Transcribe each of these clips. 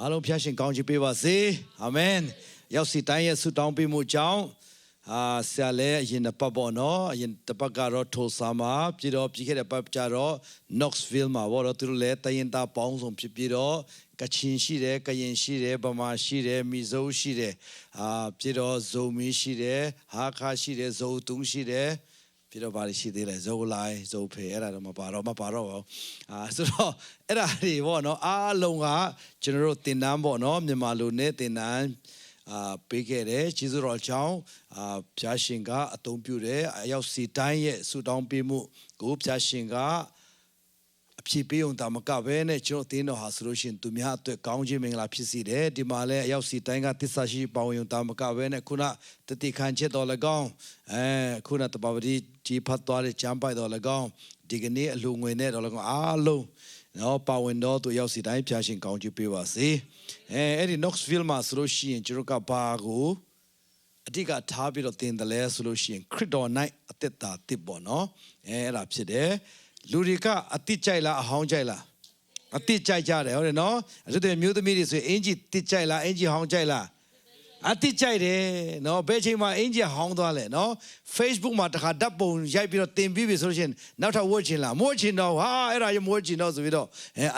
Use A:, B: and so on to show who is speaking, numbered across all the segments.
A: အားလုံးဖျားရှင်ကောင်းချီးပေးပါစေအာမင်ရောက်စီတိုင်းရဲ့ဆုတောင်းပေးမှုကြောင့်ဆရာလည်းအရင်တစ်ပတ်ပေါ့နော်အရင်တစ်ပတ်ကတော့ထိုဆာမှာပြီးတော့ပြီးခဲ့တဲ့ပတ်ကြတော့ Knoxville မှာပေါ့တော့သူတို့လည်းတရင်သားပေါင်းစုံဖြစ်ပြီးတော့ကချင်ရှိတယ်ကရင်ရှိတယ်ဗမာရှိတယ်မီဇိုးရှိတယ်ပြီးတော့ဇုံမီရှိတယ်ဟာခါရှိတယ်ဇုံတုံးရှိတယ်ပြီးတော့ဗာရှိသေးတယ်ဇိုလိုက်ဇိုဖေအဲ့ဒါတော့မပါတော့ဆိုတော့အဲ့ဒါတွေပေါ့နော်အားလုံးကကျွန်တော်တို့သင်တန်းပေါ့နော်မြန်မာလူနဲ့သင်တန်းပေးခဲ့တယ်ကျေးဇူးတော်ကြောင့်ဖျားရှင်ကအသုံးပြုတယ်အရောက်စီတိုင်းရဲ့ဆုတောင်းပေးမှုကိုဖျားရှင်ကအဖြစ်ပေးုံတာမကပဲနဲ့ကျွန်တော်သင်တော်ဟာဆိုလို့ရှိရင်သူများအတွက်ကောင်းခြင်းမင်္ဂလာဖြစ်စေတယ်ဒီမှာလည်းအရောက်စီတိုင်းကသစ္စာရှိပေါင်းယုံတာမကပဲနဲ့ခုနတတိခန့်ချက်တော်၎င်းခုနတပပတိကြီးဖတ်သွားတဲ့ကျမ်းပိုက်တော်၎င်းဒီကနေ့အလူငွေနဲ့တော်၎င်းအားလုံးနော်ပါဝင်တော်သူရောက်စီတိုင်းဖျားရှင်ကောင်းချီးပေးပါစေအဲ့ဒီ Knoxville မှာဆိုလို့ရှိရင်ကျွန်တော်ကဘာကိုအတိကထားပြီးတော့သင်တယ်လဲဆိုလို့ရှိရင်ခရစ်တော်၌အသက်တာတစ်ပေါ့နော်အဲ့ဒါဖြစ်တယ်လူတွေကအတိကြိုက်လားအဟောင်းကြိုက်လားအတိကြိုက်ကြတယ်ဟုတ်တယ်နော်အဲ့ဒါမျိုးသမီးတွေဆိုရင်အင်ဂျီတိကြိုက်လားအင်ဂျီဟောင်းကြိုက်လားအတိကြိုက်တယ်နော်ဘယ်ချိန်မှာအင်ဂျီဟောင်းသွားလဲနော် Facebook မှာတခါဓာတ်ပုံရိုက်ပြီးတော့တင်ပြီးပြီဆိုလို့ရှိရင်နောက်ထပ်ဝတ်ချင်လားမဝတ်ချင်တော့ဟာအဲ့ဒါရမဝတ်ချင်တော့ဆိုပြီးတော့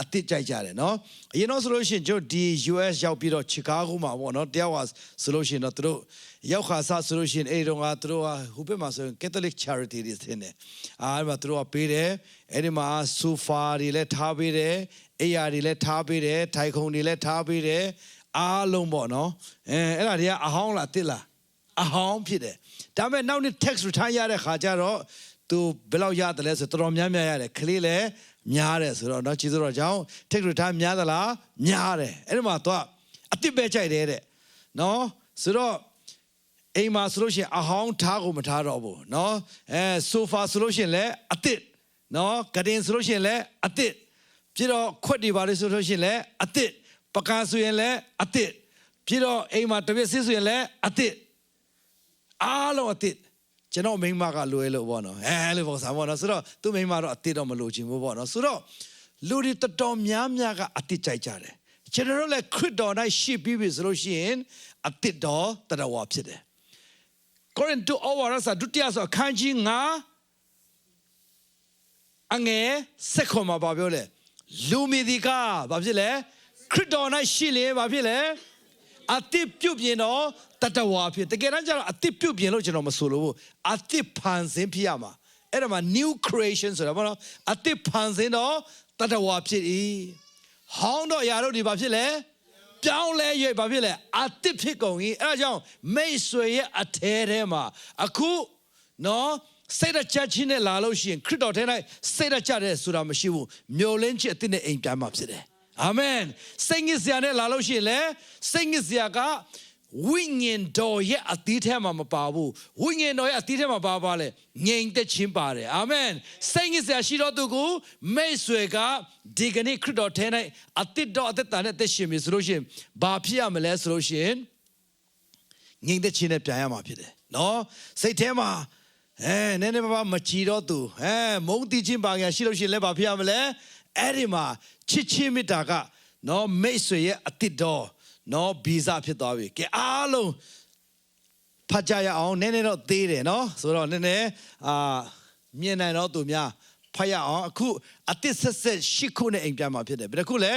A: အတိကြိုက်ကြတယ်နော်အရင်တော့ဆိုလို့ရှိရင်ကျွန်တော်ဒီ US ရောက်ပြီးတော့ Chicago မှာပေါ့နော်တယောက်ဟာဆိုလို့ရှိရင်တော့သူတို့ရောက်ခါစားဆိုလို့ရှိရင်အဲ့တော့ကသူတို့ကဟိုဘက်မှာဆိုရင် Catholic Charity တွေဆင်းတယ်အဲ့မှာသူတို့ကပေးတယ်အဲ့ဒီမှာဆိုဖာတွေလည်းထားပေးတယ်အိယာတွေလည်းထားပေးတယ်ထိုင်ခုံတွေလည်းထားပေးတယ်အားလုံးပေါ့နော်အဲ့ဒါတွေကအဟောင်းလားတစ်လားအဟောင်းဖြစ်တယ်ဒါပေမဲ့နောက်နေ့ tax return ရတဲ့ခါကျတော့သူဘယ်လောက်ရတယ်လဲဆိုတော်တော်များများရတယ်ခလေးလည်းများတယ်ဆိုတော့เนาะကျေးဇူးတော်ကြောင့် tax return များသလားများတယ်အဲ့ဒီမှာသူကအတစ်ပဲကြိုက်တယ်တဲ့เนาะဆိုတော့အိမ်မှာဆိုလို့ရှိရင်အဟောင်းထားကိုမထားတော့ဘူးเนาะဆိုဖာဆိုလို့ရှိရင်လည်းအတစ်เนาะကတင်ဆိုလို့ရှိရင်လည်းအတစ်ပြီးတော့ခွက်တွေပါလို့ဆိုလို့ရှိရင်လည်းအတစ်ပကားဆိုရင်လည်းအတစ်ပြီးတော့အိမ်မှာတပည့်စစ်ဆိုရင်လည်းအတစ်အားလုံးအတစ်ကျွန်တော်မိန်းမကလွယ်လို့ပေါ့နော်လို့ပေါ့ဆာပေါ့နော်ဆိုတော့သူ့မိန်းမတော့အတစ်တော့မလိုချင်ဘူးပေါ့နော်ဆိုတော့လူတွေတော်များများကအတစ်ကြိုက်ကြတယ်ကျွန်တော်တို့လည်းခရစ်တော်၌ရှိပြီးပြီဆိုလို့ရှိရင်အတစ်တော်တရားဝဖြစ်တယ်ကိုရင်တူအော်ဝါရစာဒုတိယဆိုအခန်းကြီး9အငယ်ဆက်ခွန်မှာပြောလဲလူမီဒီကဘာဖြစ်လဲခရစ်တော်၌ရှိလေဘာဖြစ်လဲအတစ်ပြုတ်ပြင်းတော့တတဝါဖြစ်တကယ်တမ်းကျတော့အတစ်ပြုတ်ပြင်းလို့ကျွန်တော်မဆိုလို့အတစ်ဖန်ဆင်းဖြစ်ရမှာအဲ့ဒါမှာ new creation ဆိုတာပေါ့နော်အတစ်ဖန်ဆင်းတော့တတဝါဖြစ်၏ဟောင်းတော့အရာတို့ဒီဘာဖြစ်လဲပြောင်းလဲ၍ဘာဖြစ်လဲအတစ်ဖြစ်ကုန်၏အဲ့ဒါကြောင့်မိတ်ဆွေရဲ့အထဲထဲမှာအခုနော်စိတ်ဓာတ်ချခြင်းနဲ့လာလို့ရှိရင်ခရစ်တော်ထဲ၌စိတ်ဓာတ်ချတဲ့ဆိုတာမရှိဘူးမျိုးလင်းချက်အစ်နဲ့အိမ်ပြန်မှာဖြစ်တယ်အာမင်စိတ်ငြိစရာနဲ့လာလို့ရှိရင်လေစိတ်ငြိစရာကဝိညာဉ်တော်ရဲ့အသီးထဲမှာမပါဘူးဝိညာဉ်တော်ရဲ့အသီးထဲမှာပါလေငြိမ်သက်ခြင်းပါတယ်အာမင်စိတ်ငြိစရာရှိတော်သူကိုမိတ်ဆွေကဒီကနေ့ခရစ်တော်ထဲ၌အသစ်တော်အသက်တာနဲ့သက်ရှင်ပြီဆိုလို့ရှိရင်ဘာဖြစ်ရမလဲဆိုလို့ရှိရင်ငြိမ်သက်ခြင်းနဲ့ပြန်ရမှာဖြစ်တယ်နော်စိတ်ထဲမှာနည်းနည်းပါးမကြည်တော့သူမုန်းတီးခြင်းပါငါရှိလို့ရှိရင်လည်းဘာဖြစ်ရမလဲအဲ့ဒီမှာချစ်ချင်းမေတ္တာကနော်မိတ်ဆွေရဲ့အတစ်တော်နော်ဗီဇဖြစ်သွားပြီကဲအားလုံးဖတ်ကြရအောင်နည်းနည်းတော့သေးတယ်နော်ဆိုတော့နည်းနည်းမြင်နိုင်တော့သူများဖတ်ရအောင်အခုအတစ်ဆက်ဆက်ရှစ်ခုနဲ့အိမ်ပြန်มาဖြစ်တယ်ဘယ်တစ်ခုလဲ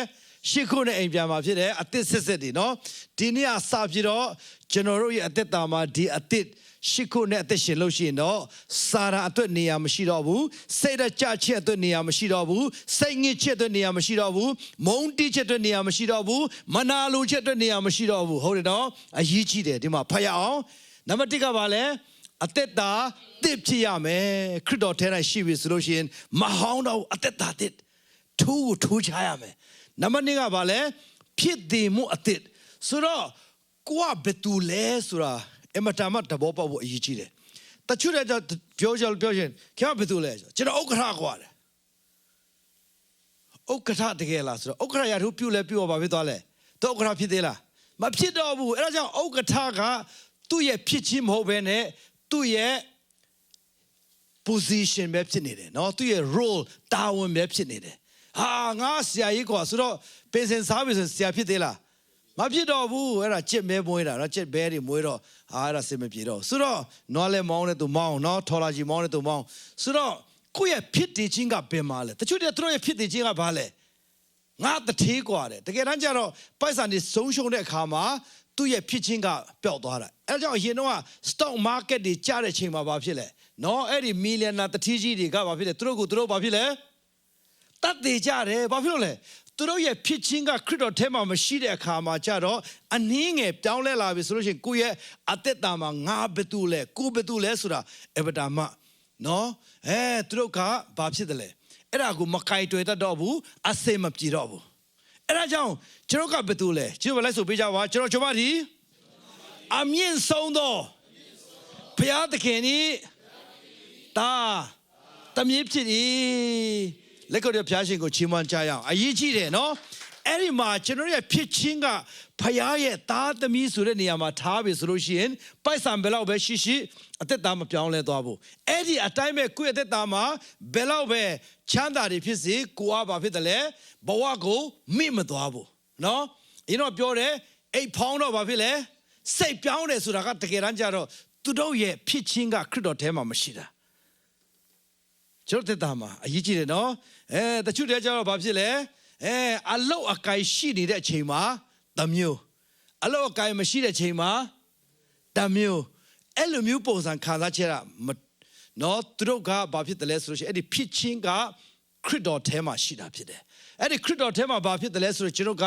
A: ရှစ်ခုနဲ့အိမ်ပြန်มาဖြစ်တယ်အတစ်ဆက်ဆက်ဒီနော်ဒီနေ့အစပြီးတော့ကျွန်တော်တို့ရဲ့အသက်တာမှာဒီအတစ်ရှစ်ခုနဲ့အသက်ရှင်လို့ရှိရင်တော့စာရာအတွက်နေရာမရှိတော့ဘူးစိတ်ဓာတ်ကြချက်အတွက်နေရာမရှိတော့ဘူးစိတ်ငြိချက်အတွက်နေရာမရှိတော့ဘူးမုန်းတီးချက်အတွက်နေရာမရှိတော့ဘူးမနာလိုချက်အတွက်နေရာမရှိတော့ဘူးဟုတ်တယ်နော်အရေးကြီးတယ်ဒီမှာဖတ်ရအောင်နံပါတ်1ကဘာလဲအသက်တာတစ်ဖြစ်ရမယ်ခရစ်တော်ထဲ၌ရှိပြီဆိုလို့ရှိရင်မဟောင်းတော့အသက်တာတစ်ထူးချရမယ်နံပါတ်2ကဘာလဲဖြစ်တည်မှုအသက်ဆိုတော့ကိုကဘယ်သူလဲဆိုတာအမတမတဘောပေါက်ဖို့အရေးကြီးတယ်တချို့တဲ့ပြောရင်ခင်ဗျဘယ်သူလဲကျွန်တော်ဥက္ကဋ္ဌကွာတယ်ဥက္ကဋ္ဌတကယ်လားဆိုတော့ဥက္ကဋ္ဌရာထူးပြုလဲပြုတော့ဘာဖြစ်သွားလဲတော့ဥက္ကဋ္ဌဖြစ်သေးလားမဖြစ်တော့ဘူးအဲ့ဒါကြောင့်ဥက္ကဋ္ဌကသူ့ရဲ့ဖြစ်ချင်းမဟုတ်ဘဲနဲ့သူ့ရဲ့ position ပဲဖြစ်နေတယ်နော်သူ့ရဲ့ role တာဝန်ပဲဖြစ်နေတယ်ဟာငါဆရာကြီးကွာဆိုတော့ပင်စင်စားပြီဆိုဆရာဖြစ်သေးလား မဖြစ်တော့ဘူးအဲ့ဒါကြစ်မဲမွေးတာနော်ကြစ်ဘဲတွေမွေးတော့အဲ့ဒါစင်မပြေတော့ဆိုတော့နွားလဲမောင်းတဲ့သူမောင်းနော်ထော်လာကြီးမောင်းတဲ့သူမောင်းဆိုတော့ကိုယ့်ရဲ့ဖြစ်တည်ခြင်းကပင်ပါလေတချို့တွေသူတို့ရဲ့ဖြစ်တည်ခြင်းကဘာလဲငါတထေးกว่าတယ်တကယ်တမ်းကျတော့ပိုက်ဆံတွေဆုံးရှုံးတဲ့အခါမှာသူ့ရဲ့ဖြစ်ခြင်းကပျောက်သွားတာအဲကြောင့်အရင်တော့ stock market တွေကျတဲ့ချိန်မှာဘာဖြစ်လဲနော်အဲ့ဒီမီလီယံနာတထေးကြီးတွေကဘာဖြစ်လဲသူတို့ဘာဖြစ်လဲတတ်သေးကြတယ်ဘာဖြစ်လို့လဲသူတို့ရဲ့ဖြစ်ခြင်းကခရစ်တော်ထဲမှာမရှိတဲ့အခါမှာကြတော့အနည်းငယ်ပြောင်းလဲလာပြီဆိုလို့ရှိရင်ကိုယ့်ရဲ့အသက်တာမှာငါဘယ်သူလဲကိုဘယ်သူလဲဆိုတာအဗတာမနော်သူတို့ကဘာဖြစ်တယ်လဲအဲ့ဒါကိုမကိုင်တွေ့တတ်တော့ဘူးအစေမပြေတော့ဘူးအဲ့ဒါကြောင့်ကျွန်တော်ကဘယ်သူလဲကျွန်တော်လိုက်ဆိုပေးကြပါကျွန်တော်ဒီအမြင့်ဆုံးသောဘုရားသခင်ဤတာတမီးဖြစ်၏လက်ကိုရဖျားရှင်ကိုချီးမွမ်းကြရအောင်အရေးကြီးတယ်နော်အဲ့ဒီမှာကျွန်တော်ရဲ့ဖြစ်ချင်းကဖယားရဲ့သားသမီးဆိုတဲ့နေရာမှာထားပြီဆိုလို့ရှိရင်ပိုက်ဆံဘယ်လောက်ပဲရှိအသက်တာမပြောင်းလဲသွားဘူးအဲ့ဒီအတိုင်းပဲကိုယ့်ရဲ့အသက်တာမှာဘယ်လောက်ပဲချမ်းသာတွေဖြစ်စေကိုကဘာဖြစ်တယ်လဲဘဝကိုမိမသွားဘူးနော်အရင်တော့ပြောတယ်အိတ်ဖောင်းတော့ဘာဖြစ်လဲစိတ်ပြောင်းတယ်ဆိုတာကတကယ်တမ်းကျတော့သူတို့ရဲ့ဖြစ်ချင်းကခရစ်တော်ထဲမှာမရှိတာကျွန်တော်တက်တာမှာအရေးကြီးတယ်နော်တချို့တည်းကျတော့ဘာဖြစ်လဲအလောက်အကိုင်ရှိနေတဲ့အချိန်မှာတမျိုးအလောက်အကိုင်မရှိတဲ့ချိန်မှာတမျိုးအဲ့လိုမျိုးပုံစံခံစားချက်နော်သူတို့ကဘာဖြစ်တယ်လဲဆိုလို့ရှိရင်အဲ့ဒီဖြစ်ချင်းကခရစ်တော်ထဲမှာရှိတာဖြစ်တယ်အဲ့ဒီခရစ်တော်ထဲမှာဘာဖြစ်တယ်လဲဆိုတော့ကျွန်တော်က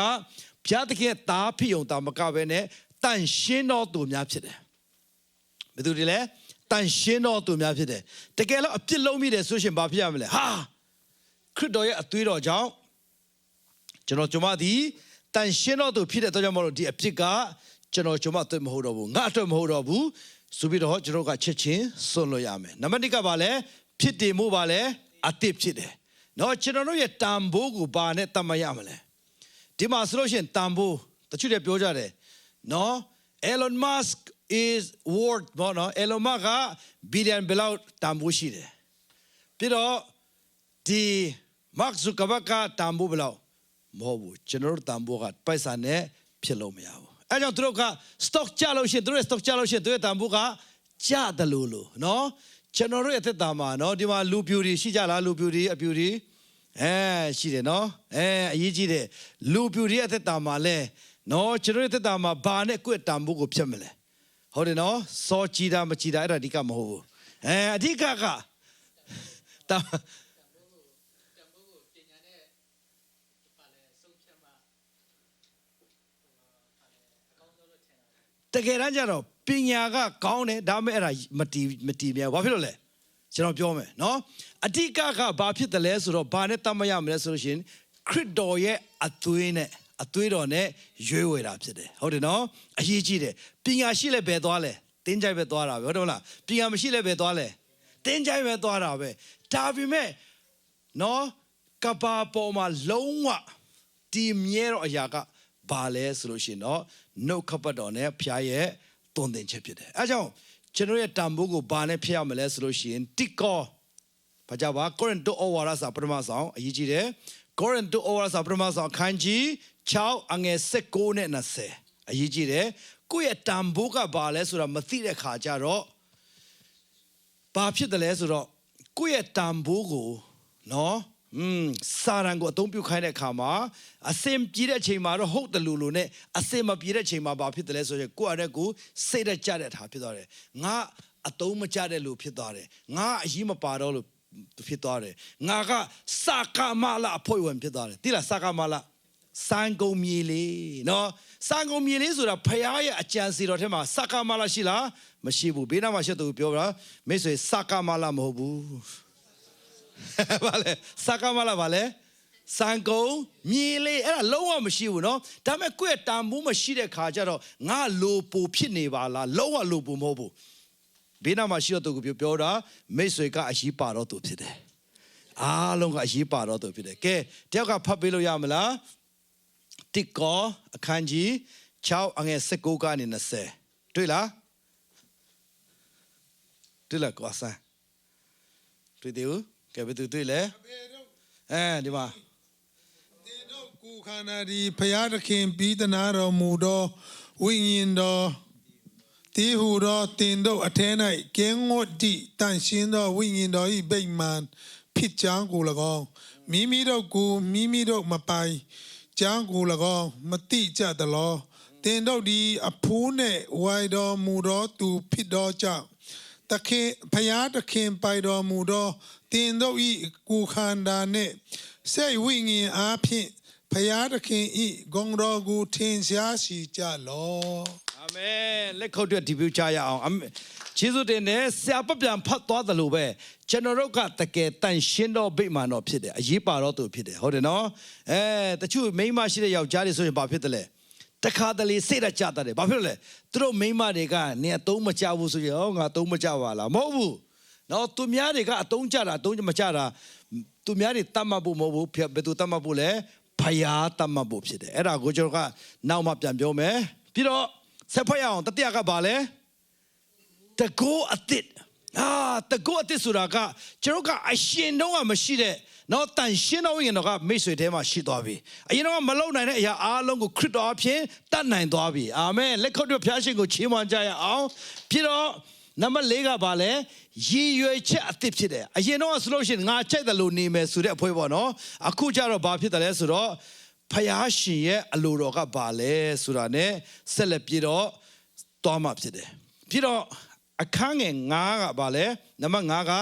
A: ဘုရားသခင်ရဲ့သားဖြစ်ုံတာမကဘဲနဲ့တန်ရှင်းတော်သူများဖြစ်တယ်ဘယ်သူတွေလဲတန်ရှင်းတော်သူများဖြစ်တယ်တကယ်လို့အပြစ်လုံးမိတယ်ဆိုရှင်ဘာဖြစ်ရမလဲဟာခရစ်တော်ရဲ့အသွေးတော်ကြောင့်ကျွန်မဒီတန်ရှင်းတော်သူဖြစ်တဲ့အတွက်ကြောင့်မလို့ဒီအပြစ်ကကျွန်မအတွက်မဟုတ်တော့ဘူးငါအတွက်မဟုတ်တော့ဘူးဆိုပြီးတော့ကျွန်တော်ကချက်ချင်းစွန့်လို့ရမယ်နံပါတ်1ကဘာလဲဖြစ်တည်မှုဘာလဲအသစ်ဖြစ်တယ်နော်ကျွန်တော်တို့ရဲ့တန်ဖိုးကိုဘာနဲ့တတ်မှတ်ရမလဲဒီမှာဆိုလို့ရှိရင်တန်ဖိုးတချို့တွေပြောကြတယ်နော် Elon Musk is worth နော် Elon Musk က billion ဘယ်လောက်တန်ဖိုးရှိတယ်ပြီးတော့ဒီ Mark Zuckerberg ကတန်ဖိုးဘယ်လောက်မဟုတ်ဘူးကျွန်တော်တို့တန်ဖိုးကပိုက်ဆံနဲ့ဖြစ်လို့မရဘူးအဲကြောင့်သူတို့က stock ကျလို့ရှိရင်သူတို့ stock ကျလို့ရှိရင်သူတို့တန်ဖိုးကကျတယ်လို့နော်ကျွန်တော်တို့ရဲ့သက်တာမှာနော်ဒီမှာလူပြူတွေရှိကြလားလူပြူတွေအပြူတွေရှိတယ်နော်အရေးကြီးတယ်လူပြူတွေရဲ့သက်တာမှာလဲနော်ကျွန်တော်ရဲ့သက်တာမှာဘာနဲ့ကိုယ့်တန်ဖိုးကိုဖြတ်မလဲဟုတ်တယ်နော်စောကြည်တာမကြည်တာအဲ့ဒါအဓိကမဟုတ်ဘူးအဓိကကတကယ်တမ်းကျတော့ပညာကကောင်းတယ်ဒါပေမဲ့အဲ့ဒါမတီးမြဲဘာဖြစ်လို့လဲကျွန်တော်ပြောမယ်နော်အဓိကကဘာဖြစ်တယ်လဲဆိုတော့ဘာနဲ့တတ်မရမလဲဆိုလို့ရှိရင်ခရစ်တော်ရဲ့အသွေးတော်နဲ့ရွေးဝယ်တာဖြစ်တယ်ဟုတ်တယ်နော်အရေးကြီးတယ်ပညာရှိလဲဘယ်သွားလဲတင်းကြိုက်ပဲသွားတာပဲဟုတ်တယ်မလားပညာမရှိလဲဘယ်သွားလဲတင်းကြိုက်ပဲသွားတာပဲဒါပေမဲ့နော်ကဘာပေါ်မှာလုံးဝဒီမြဲတော့အရာကဘာလဲဆိုလို့ရှိရင်တော့နှုတ်ခပတ်တော်နဲ့ဖျားရဲ့တုံသင်ချက်ဖြစ်တယ်အဲကြောင့်ကျွန်တော်ရဲ့တန်ဖိုးကိုဘာနဲ့ဖျက်ရမလဲဆိုလို့ရှိရင်တိကောဘာကြပါကောရိန္သုဩဝါဒစာပထမဆောင်အရေးကြီးတယ်ကောရိန္သုဩဝါဒစာပထမဆောင်အခန်းကြီး6အငယ်19နဲ့20အရေးကြီးတယ်ကိုယ့်ရဲ့တန်ဖိုးကဘာလဲဆိုတာမသိတဲ့ခါကျတော့ဘာဖြစ်တယ်လဲဆိုတော့ကိုယ့်ရဲ့တန်ဖိုးကိုနော်စာရန်ကိုအသုံးပြုခိုင်းတဲ့အခါမှာအစင်ပြေတဲ့အချိန်မှာတော့ဟုတ်တယ်လို့နဲ့အစင်မပြေတဲ့အချိန်မှာဘာဖြစ်တယ်လဲဆိုရင်ကိုယ့်အရက်ကိုစိတ်ရကြတဲ့ထားဖြစ်သွားတယ်ငါအသုံးမကျတဲ့လူဖြစ်သွားတယ်ငါအရေးမပါတော့လို့ဖြစ်သွားတယ်ငါကစကားမလာအဖို့ဝင်ဖြစ်သွားတယ်တိလားစကားမလာစံကုန်မြေလေးနော်စံကုန်မြေလေးဆိုတာဖခင်ရဲ့အကြံစီတော်ထဲမှာစကားမလာရှိလားမရှိဘူးဘေးနားမှာရှိသူပြောတာမိတ်ဆွေစကားမလာမဟုတ်ဘူးဘာလဲစကားမလာဘာလဲစံကုန်မြေလေးအဲ့ဒါလုံးဝမရှိဘူးနော်ဒါပေမဲ့ကိုယ့်ရဲ့တန်ဖိုးမရှိတဲ့ခါကျတော့ငါလိုပိုဖြစ်နေပါလားလုံးဝလိုပိုမဟုတ်ဘူးဘေးနားမှာရှိတဲ့သူကိုပြောတာမိတ်ဆွေကအရေးပါတော့သူဖြစ်တယ်အားလုံးကအရေးပါတော့သူဖြစ်တယ်ကဲတယောက်ကဖတ်ပေးလို့ရမလားတိကောအခန်းကြီး6အငယ်19ကနေ20တွေ့လားတွေ့လားကွာဆန်းတွေ့တယ်ကဲဘယ်သူတွေ့လဲဒီမှာ
B: กูขณะดีพยาตะเคียนปีตนาเราหมู่ดอวิญญาณดอตีหูดอตินดออเทนไอเกงงดดิตันชินดอวิญญาณดออีเบกมันผิดจางกูละกองมีดอกูมีดอมาไปจางกูละกองมาติจัดตลอตินดอดีอภูเนไวดอหมู่ดอตูผิดดอจักตะเคียนพยาตะเคียนไปดอหมู่ดอตินดออีกูขันดาเนเสยวิญญาณอาภิพยาตะเคียนอีกองรอกูเทนเสียสีจัดลอ
A: အာမင်လက်ခုပ်တွေဒီပြချရအောင်ကျေးဇူးတင်တယ်ဆရာပပြန်ဖတ်သွားတယ်လို့ပဲကျွန်တော်တို့ကတကယ်တန်ရှင်းတော့ဗိမာန်တော်ဖြစ်တယ်အရေးပါတော့သူဖြစ်တယ်ဟုတ်တယ်နော်တချို့မိန်းမရှိတဲ့ယောက်ျားတွေဆိုရင်ဘာဖြစ်တယ်လဲတခါတလေစိတ်ရကြတတ်တယ်ဘာဖြစ်လို့လဲသူတို့မိန်းမတွေကနေအတုံးမကြဘူးဆိုရင်ငါအတုံးမကြပါလားမဟုတ်ဘူးနော်သူများတွေကအတုံးကြတာအတုံးမကြတာသူများတွေတတ်မှတ်ဖို့မဟုတ်ဘူးဘယ်သူတတ်မှတ်ဖို့လဲဖယားတတ်မှတ်ဖို့ဖြစ်တယ်အဲ့ဒါကိုကျွန်တော်ကနောက်မှပြန်ပြောမယ်ပြီးတော့ဆက်ဖတ်ရအောင်တတိယကဘာလဲတကောအတစ်တကောအတစ်ဆိုတာကကျွန်တော်ကအရှင်တော့မရှိတဲ့နော်တန်ရှင်းတော့ရင်တော့မိတ်ဆွေထဲမှာရှိသွားပြီအရင်တော့မလုံနိုင်တဲ့အရာအားလုံးကိုခရစ်တော်အဖြစ်တတ်နိုင်သွားပြီအာမင်လက်ခုပ်တို့ဖျားရှင်ကိုချီးမွမ်းကြရအောင်ပြီးတော့နံပါတ်၄ကဘာလဲရည်ရွယ်ချက်အတစ်ဖြစ်တယ်အရင်တော့ဆိုလို့ရှိရင်ငါကြိုက်တယ်လို့နေမယ်ဆိုတဲ့အဖွဲပေါ့နော်အခုကျတော့ဘာဖြစ်တယ်လဲဆိုတော့ဖယားရှင်ရဲ့အလိုတော်ကဘာလဲဆိုတာ ਨੇ ဆက်လက်ပြီးတော့သွားမှဖြစ်တယ်ပြီးတော့အခန်းငယ်9ကဘာလဲနံပါတ်5က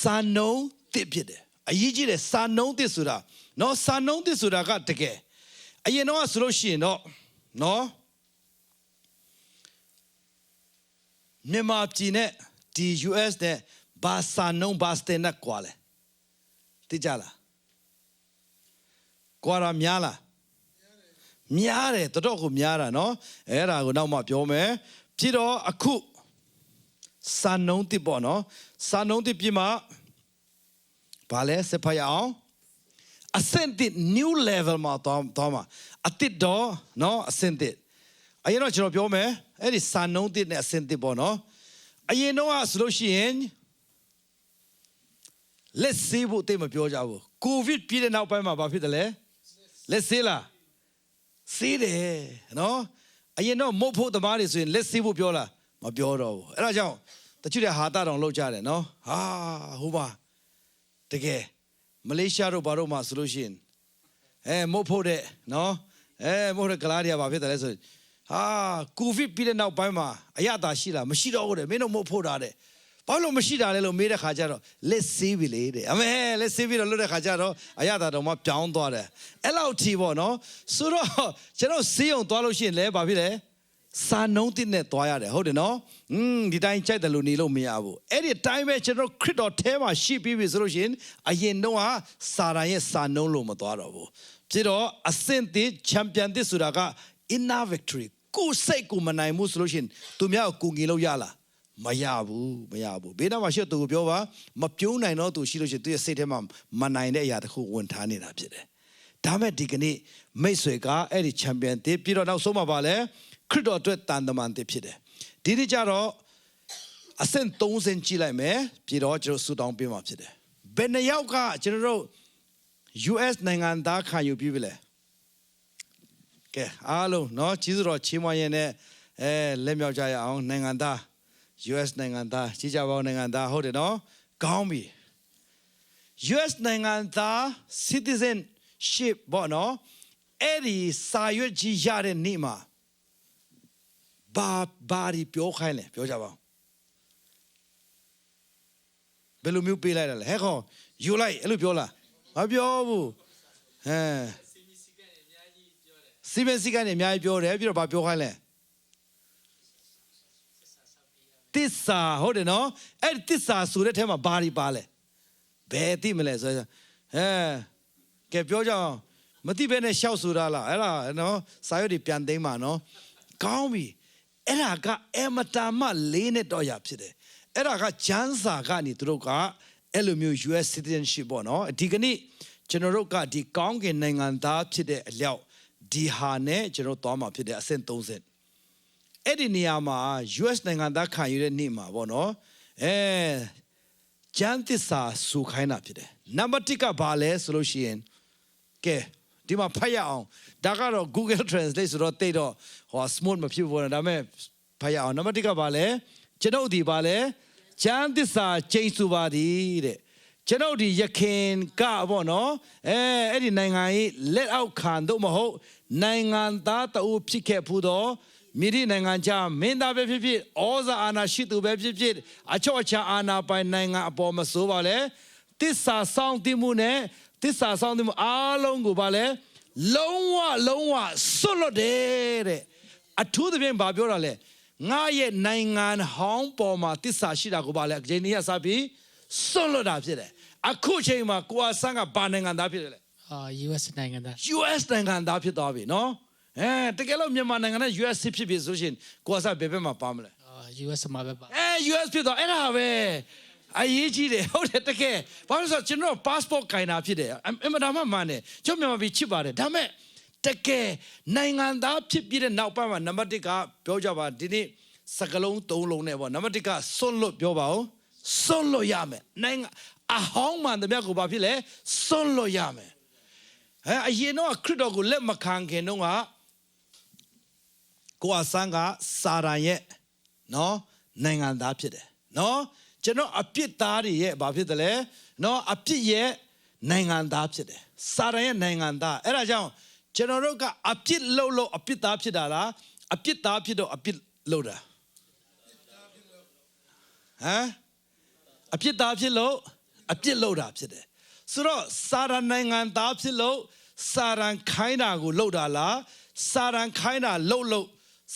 A: စာနှုံးတစ်ဖြစ်တယ်အရေးကြီးတယ်စာနှုံးတစ်ဆိုတာနော်စာနှုံးတစ်ဆိုတာကတကယ်အရင်တော့ဆိုလို့ရှိရင်တော့နော်မြန်မာပြည်နဲ့ဒီ US နဲ့ဘာစာနှုံးဘာစတဲ့နဲ့ကွာလဲသိကြလားကွာရများလားများတယ်တော်တော်ကိုများတာနော်အဲ့ဒါကိုနောက်မှပြောမယ်ပြီးတော့အခုစာနှုံးတစ်ပေါ့နော်စာနှုံးတစ်ပြီးမှဘာလဲစဖရအောင်အဆင့်တစ် new level မှာတော့မှာအတစ်တော့နော်အဆင့်တစ်အရင်တော့ကျွန်တော်ပြောမယ်အဲ့ဒီစာနှုံးတစ်နဲ့အဆင့်တစ်ပေါ့နော်အရင်တော့ဆိုလို့ရှိရင်let's see ဖို့တိတ်မပြောကြဘူးကိုဗစ်ပြည်တဲ့နောက်ပိုင်းမှာဘာဖြစ်တယ်လဲlet's see လားစီးတယ်နော်အရင်တော့မုတ်ဖို့သမားတွေဆိုရင်let's see ဖို့ပြောလားမပြောတော့ဘူးအဲ့ဒါကြောင့်တချို့တဲ့ဟာတာတောင်လောက်ကြတယ်နော်ဟာဟိုပါတကယ်မလေးရှားတို့ဘာတို့မှဆိုလို့ရှိရင်မုတ်ဖို့တဲ့နော်မုတ်တဲ့ကလားတွေကဘာဖြစ်တယ်လဲဆိုဟာကိုဗစ်ပြီးတဲ့နောက်ပိုင်းမှာအရသာရှိလားမရှိတော့ဘူးတဲ့မင်းတို့မုတ်ဖို့တာတဲ့ဘာလို့မရှိတာလဲလို့မေးတဲ့ခါကျတော့လက်ဆေးပြီလေတဲ့အမေလက်ဆေးပြီးတော့လွတ်တဲ့ခါကျတော့အရသာတော်မှပြောင်းသွားတယ်အဲ့လောက်ထီပေါ့နော်ဆိုတော့ကျွန်တော်ဆေးရုံသွားလို့ရှိရင်လဲဘာဖြစ်လဲစာနှုံးတစ်နဲ့သွားရတယ်ဟုတ်တယ်နော်ဒီတိုင်းကြိုက်တယ်လို့နေလို့မရဘူးအဲ့ဒီတိုင်းပဲကျွန်တော်ခရစ်တော်ထဲမှာရှိပြီးပြီဆိုလို့ရှိရင်အရင်တော့စာရန်ရဲ့စာနှုံးလို့မသွားတော့ဘူးပြီးတော့အဆင့်တစ်ချန်ပီယံတစ်ဆိုတာက inner victory ကိုယ်စိတ်ကိုမနိုင်ဘူးဆိုလို့ရှိရင်သူများကိုကူငင်လို့ရလားမရဘူးဘေးနားမှာရှိတဲ့သူကိုပြောပါမပြုံးနိုင်တော့သူရှိလို့ရှိရင်သူရဲ့စိတ်ထဲမှာမနိုင်တဲ့အရာတစ်ခုဝင်ထားနေတာဖြစ်တယ်ဒါမဲ့ဒီကနေ့မိတ်ဆွေကအဲ့ဒီချန်ပီယံတစ်ပြီးတော့နောက်ဆုံးမှာပါလဲခရစ်တော်အတွက်တန်တမန်တစ်ဖြစ်တယ်ဒီနေ့ကျတော့အဆင့်30ကြည့်လိုက်မယ်ပြီးတော့ကျွန်တော်ဆူတောင်းပေးမှာဖြစ်တယ်ဘယ်နှယောက်ကကျွန်တော်တို့ US နိုင်ငံသားခံယူပြီးပြီလဲကဲအားလုံးเนาะကြီးစုတော်ချီးမွမ်းရင်လည်းလက်မြောက်ကြရအောင်နိုင်ငံသား US နိုင်ငံသားကြီးကြပါဦးနိုင်ငံသားဟုတ်တယ်နော်ကောင်းပြီ US နိုင်ငံသား citizenship ပေါ့နော်အဲ့ဒီစာရွက်ကြီးရတဲ့နေ့မှာဘာဒီပြောခိုင်းလဲပြောကြပါဦးဘယ်လိုမျိုးပေးလိုက်တာလဲဟဲ့ခေါယူလိုက်အဲ့လိုပြောလားမပြောဘူးစီမံစည်းကမ်းတွေအများကြီးပြောတယ်ပြီးတော့ဘာပြောခိုင်းလဲတစ္ဆာဟုတ်တယ်နော်အဲ့ဒီတစ္ဆာဆိုတဲ့ထဲမှာဘာတွေပါလဲဘယ်သိမလဲဆိုတော့ကဲပြောကြအောင်မသိဘဲနဲ့ရှောက်ဆိုတာလားအဲ့ဒါနော်စာရွက်တွေပြန်သိမ်းပါနော်ကောင်းပြီအဲ့ဒါကအမတာမလေးနဲ့တော့ရဖြစ်တယ်အဲ့ဒါကဂျန်စာကနေသူတို့ကအဲ့လိုမျိုး US citizenship ပေါ့နော်ဒီကနေ့ကျွန်တော်တို့ကဒီကောင်းကင်နိုင်ငံသားဖြစ်တဲ့အလျောက်ဒီဟာနဲ့ကျွန်တော်သွားမှာဖြစ်တဲ့အဆင့်30အဲ့ဒီနေရာမှာ US နိုင်ငံသားခံယူတဲ့နေ့မှာပေါ့နော်ကျမ်းသစ္စာဆိုခိုင်းတာဖြစ်တယ်နံပါတ်1ကဘာလဲဆိုလို့ရှိရင်ကဲ ဒီမှာဖတ်ရအောင်ဒါကတော့ Google Translate ဆိုတော့တိတ်တော့ဟော smooth မဖြစ်ဘူးနော်ဒါပေမဲ့ဖတ်ရအောင်နံပါတ်1ကဘာလဲကျွန်ုပ်ဒီဘာလဲကျမ်းသစ္စာကျိန်စုပါသည်တဲ့ကျွန်ုပ်ဒီယခင်ကပေါ့နော်အဲ့ဒီနိုင်ငံကြီးလက်အောက်ခံတော့မဟုတ်နိုင်ငံသားတအုပ်ဖြစ်ခဲ့ဘူးတော့မိဒီနိုင်ငံခြားမင်းသားပဲဖြစ်ဖြစ်ဩဇာအာဏာရှိသူပဲဖြစ်ဖြစ်အချော့အချာအာဏာပိုင်နိုင်ငံအပေါ်မဆိုးပါလဲသစ္စာဆောင်တည်မှုနဲ့သစ္စာဆောင်တည်မှုအားလုံးကိုပါလဲလုံးဝစွန့်လွတ်တယ်တဲ့အထူးသဖြင့်ဘာပြောတာလဲငါရဲ့နိုင်ငံဟောင်းပေါ်မှာသစ္စာရှိတာကိုပါလဲအချိန်นี้စပြီးစွန့်လွတ်တာဖြစ်တယ်အခုချိန်မှာကိုအဆန်းကဘာနိုင်ငံသားဖြစ်တယ်လဲ
C: US နိုင်ငံသား
A: US နိုင်ငံသားဖြစ်သွားပြီနော်တကယ်လို့မြန်မာနိုင်ငံနဲ့ US ဖြစ်ပြီဆိုရှင်ကိုအဆန်းဘယ်ဘက်မှာပါမလဲ
C: US မှာပဲပါ
A: US ဖြစ်သွားအဲ့ဒါပဲအရေးကြီးတယ်ဟုတ်တယ်တကယ်ဘာလို့ဆိုကျွန်တော် passport ကင်တာဖြစ်တယ်အမှန်တမ်းမှန်တယ်ကျွန်တော်မြန်မာပြည်ချစ်ပါတယ်ဒါပေမဲ့တကယ်နိုင်ငံသားဖြစ်ပြီးတဲ့နောက်ပိုင်းမှာနံပါတ်1ကပြောကြပါဒီနေ့စကလုံး3လုံးနဲ့ပေါ့နံပါတ်1ကစွန့်လွတ်ပြောပါဦးစွန့်လွတ်ရမယ်နိုင်ငံအဟောင်းမှန်တဲ့မြတ်ကိုဘာဖြစ်လဲစွန့်လွတ်ရမယ်အရင်တော့ခရစ်တော်ကိုလက်မခံခင်တော့ကကိုအဆန်းကစာရန်ရဲ့နော်နိုင်ငံသားဖြစ်တယ်နော်ကျွန်တော်အပြစ်သားတွေရဲ့ဘာဖြစ်တယ်လဲနော်အပြစ်ရဲ့နိုင်ငံသားဖြစ်တယ်စာရန်ရဲ့နိုင်ငံသားအဲ့ဒါကြောင့်ကျွန်တော်တို့ကအပြစ်လို့အပြစ်သားဖြစ်တာလားအပြစ်သားဖြစ်တော့အပြစ်လို့တာအပြစ်သားဖြစ်လို့အပြစ်လို့တာဖြစ်တယ်ဆိုတော့စာရန်နိုင်ငံသားဖြစ်လို့စာရန်ခိုင်းတာကိုလို့တာလားစာရန်ခိုင်းတာလို့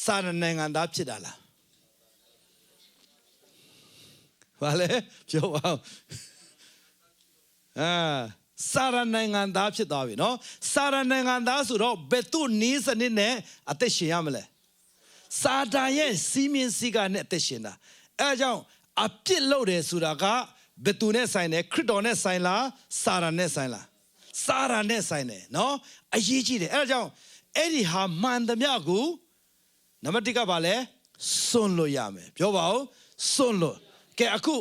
A: စာရန်နိုင်ငံသားဖြစ်တာလားဘာလဲပြောပါဦးစာရန်နိုင်ငံသားဖြစ်သွားပြီနော်စာရန်နိုင်ငံသားဆိုတော့ဘယ်သူနီးစနစ်နဲ့အသက်ရှင်ရမလဲစာတန်ရဲ့စီးမင်းစည်းကနဲ့အသက်ရှင်တာအဲဒါကြောင့်အပြစ်လုပ်တယ်ဆိုတာကဘယ်သူနဲ့ဆိုင်တယ်ခရစ်တော်နဲ့ဆိုင်လားစာရန်နဲ့ဆိုင်လားစာရန်နဲ့ဆိုင်တယ်နော်အရေးကြီးတယ်အဲဒါကြောင့်အဲ့ဒီဟာမှန်သမျှကိုနံပါတ်1ကဘာလဲစွန့်လို့ရမယ်ပြောပါဦးစွန့်လို့ကဲအခု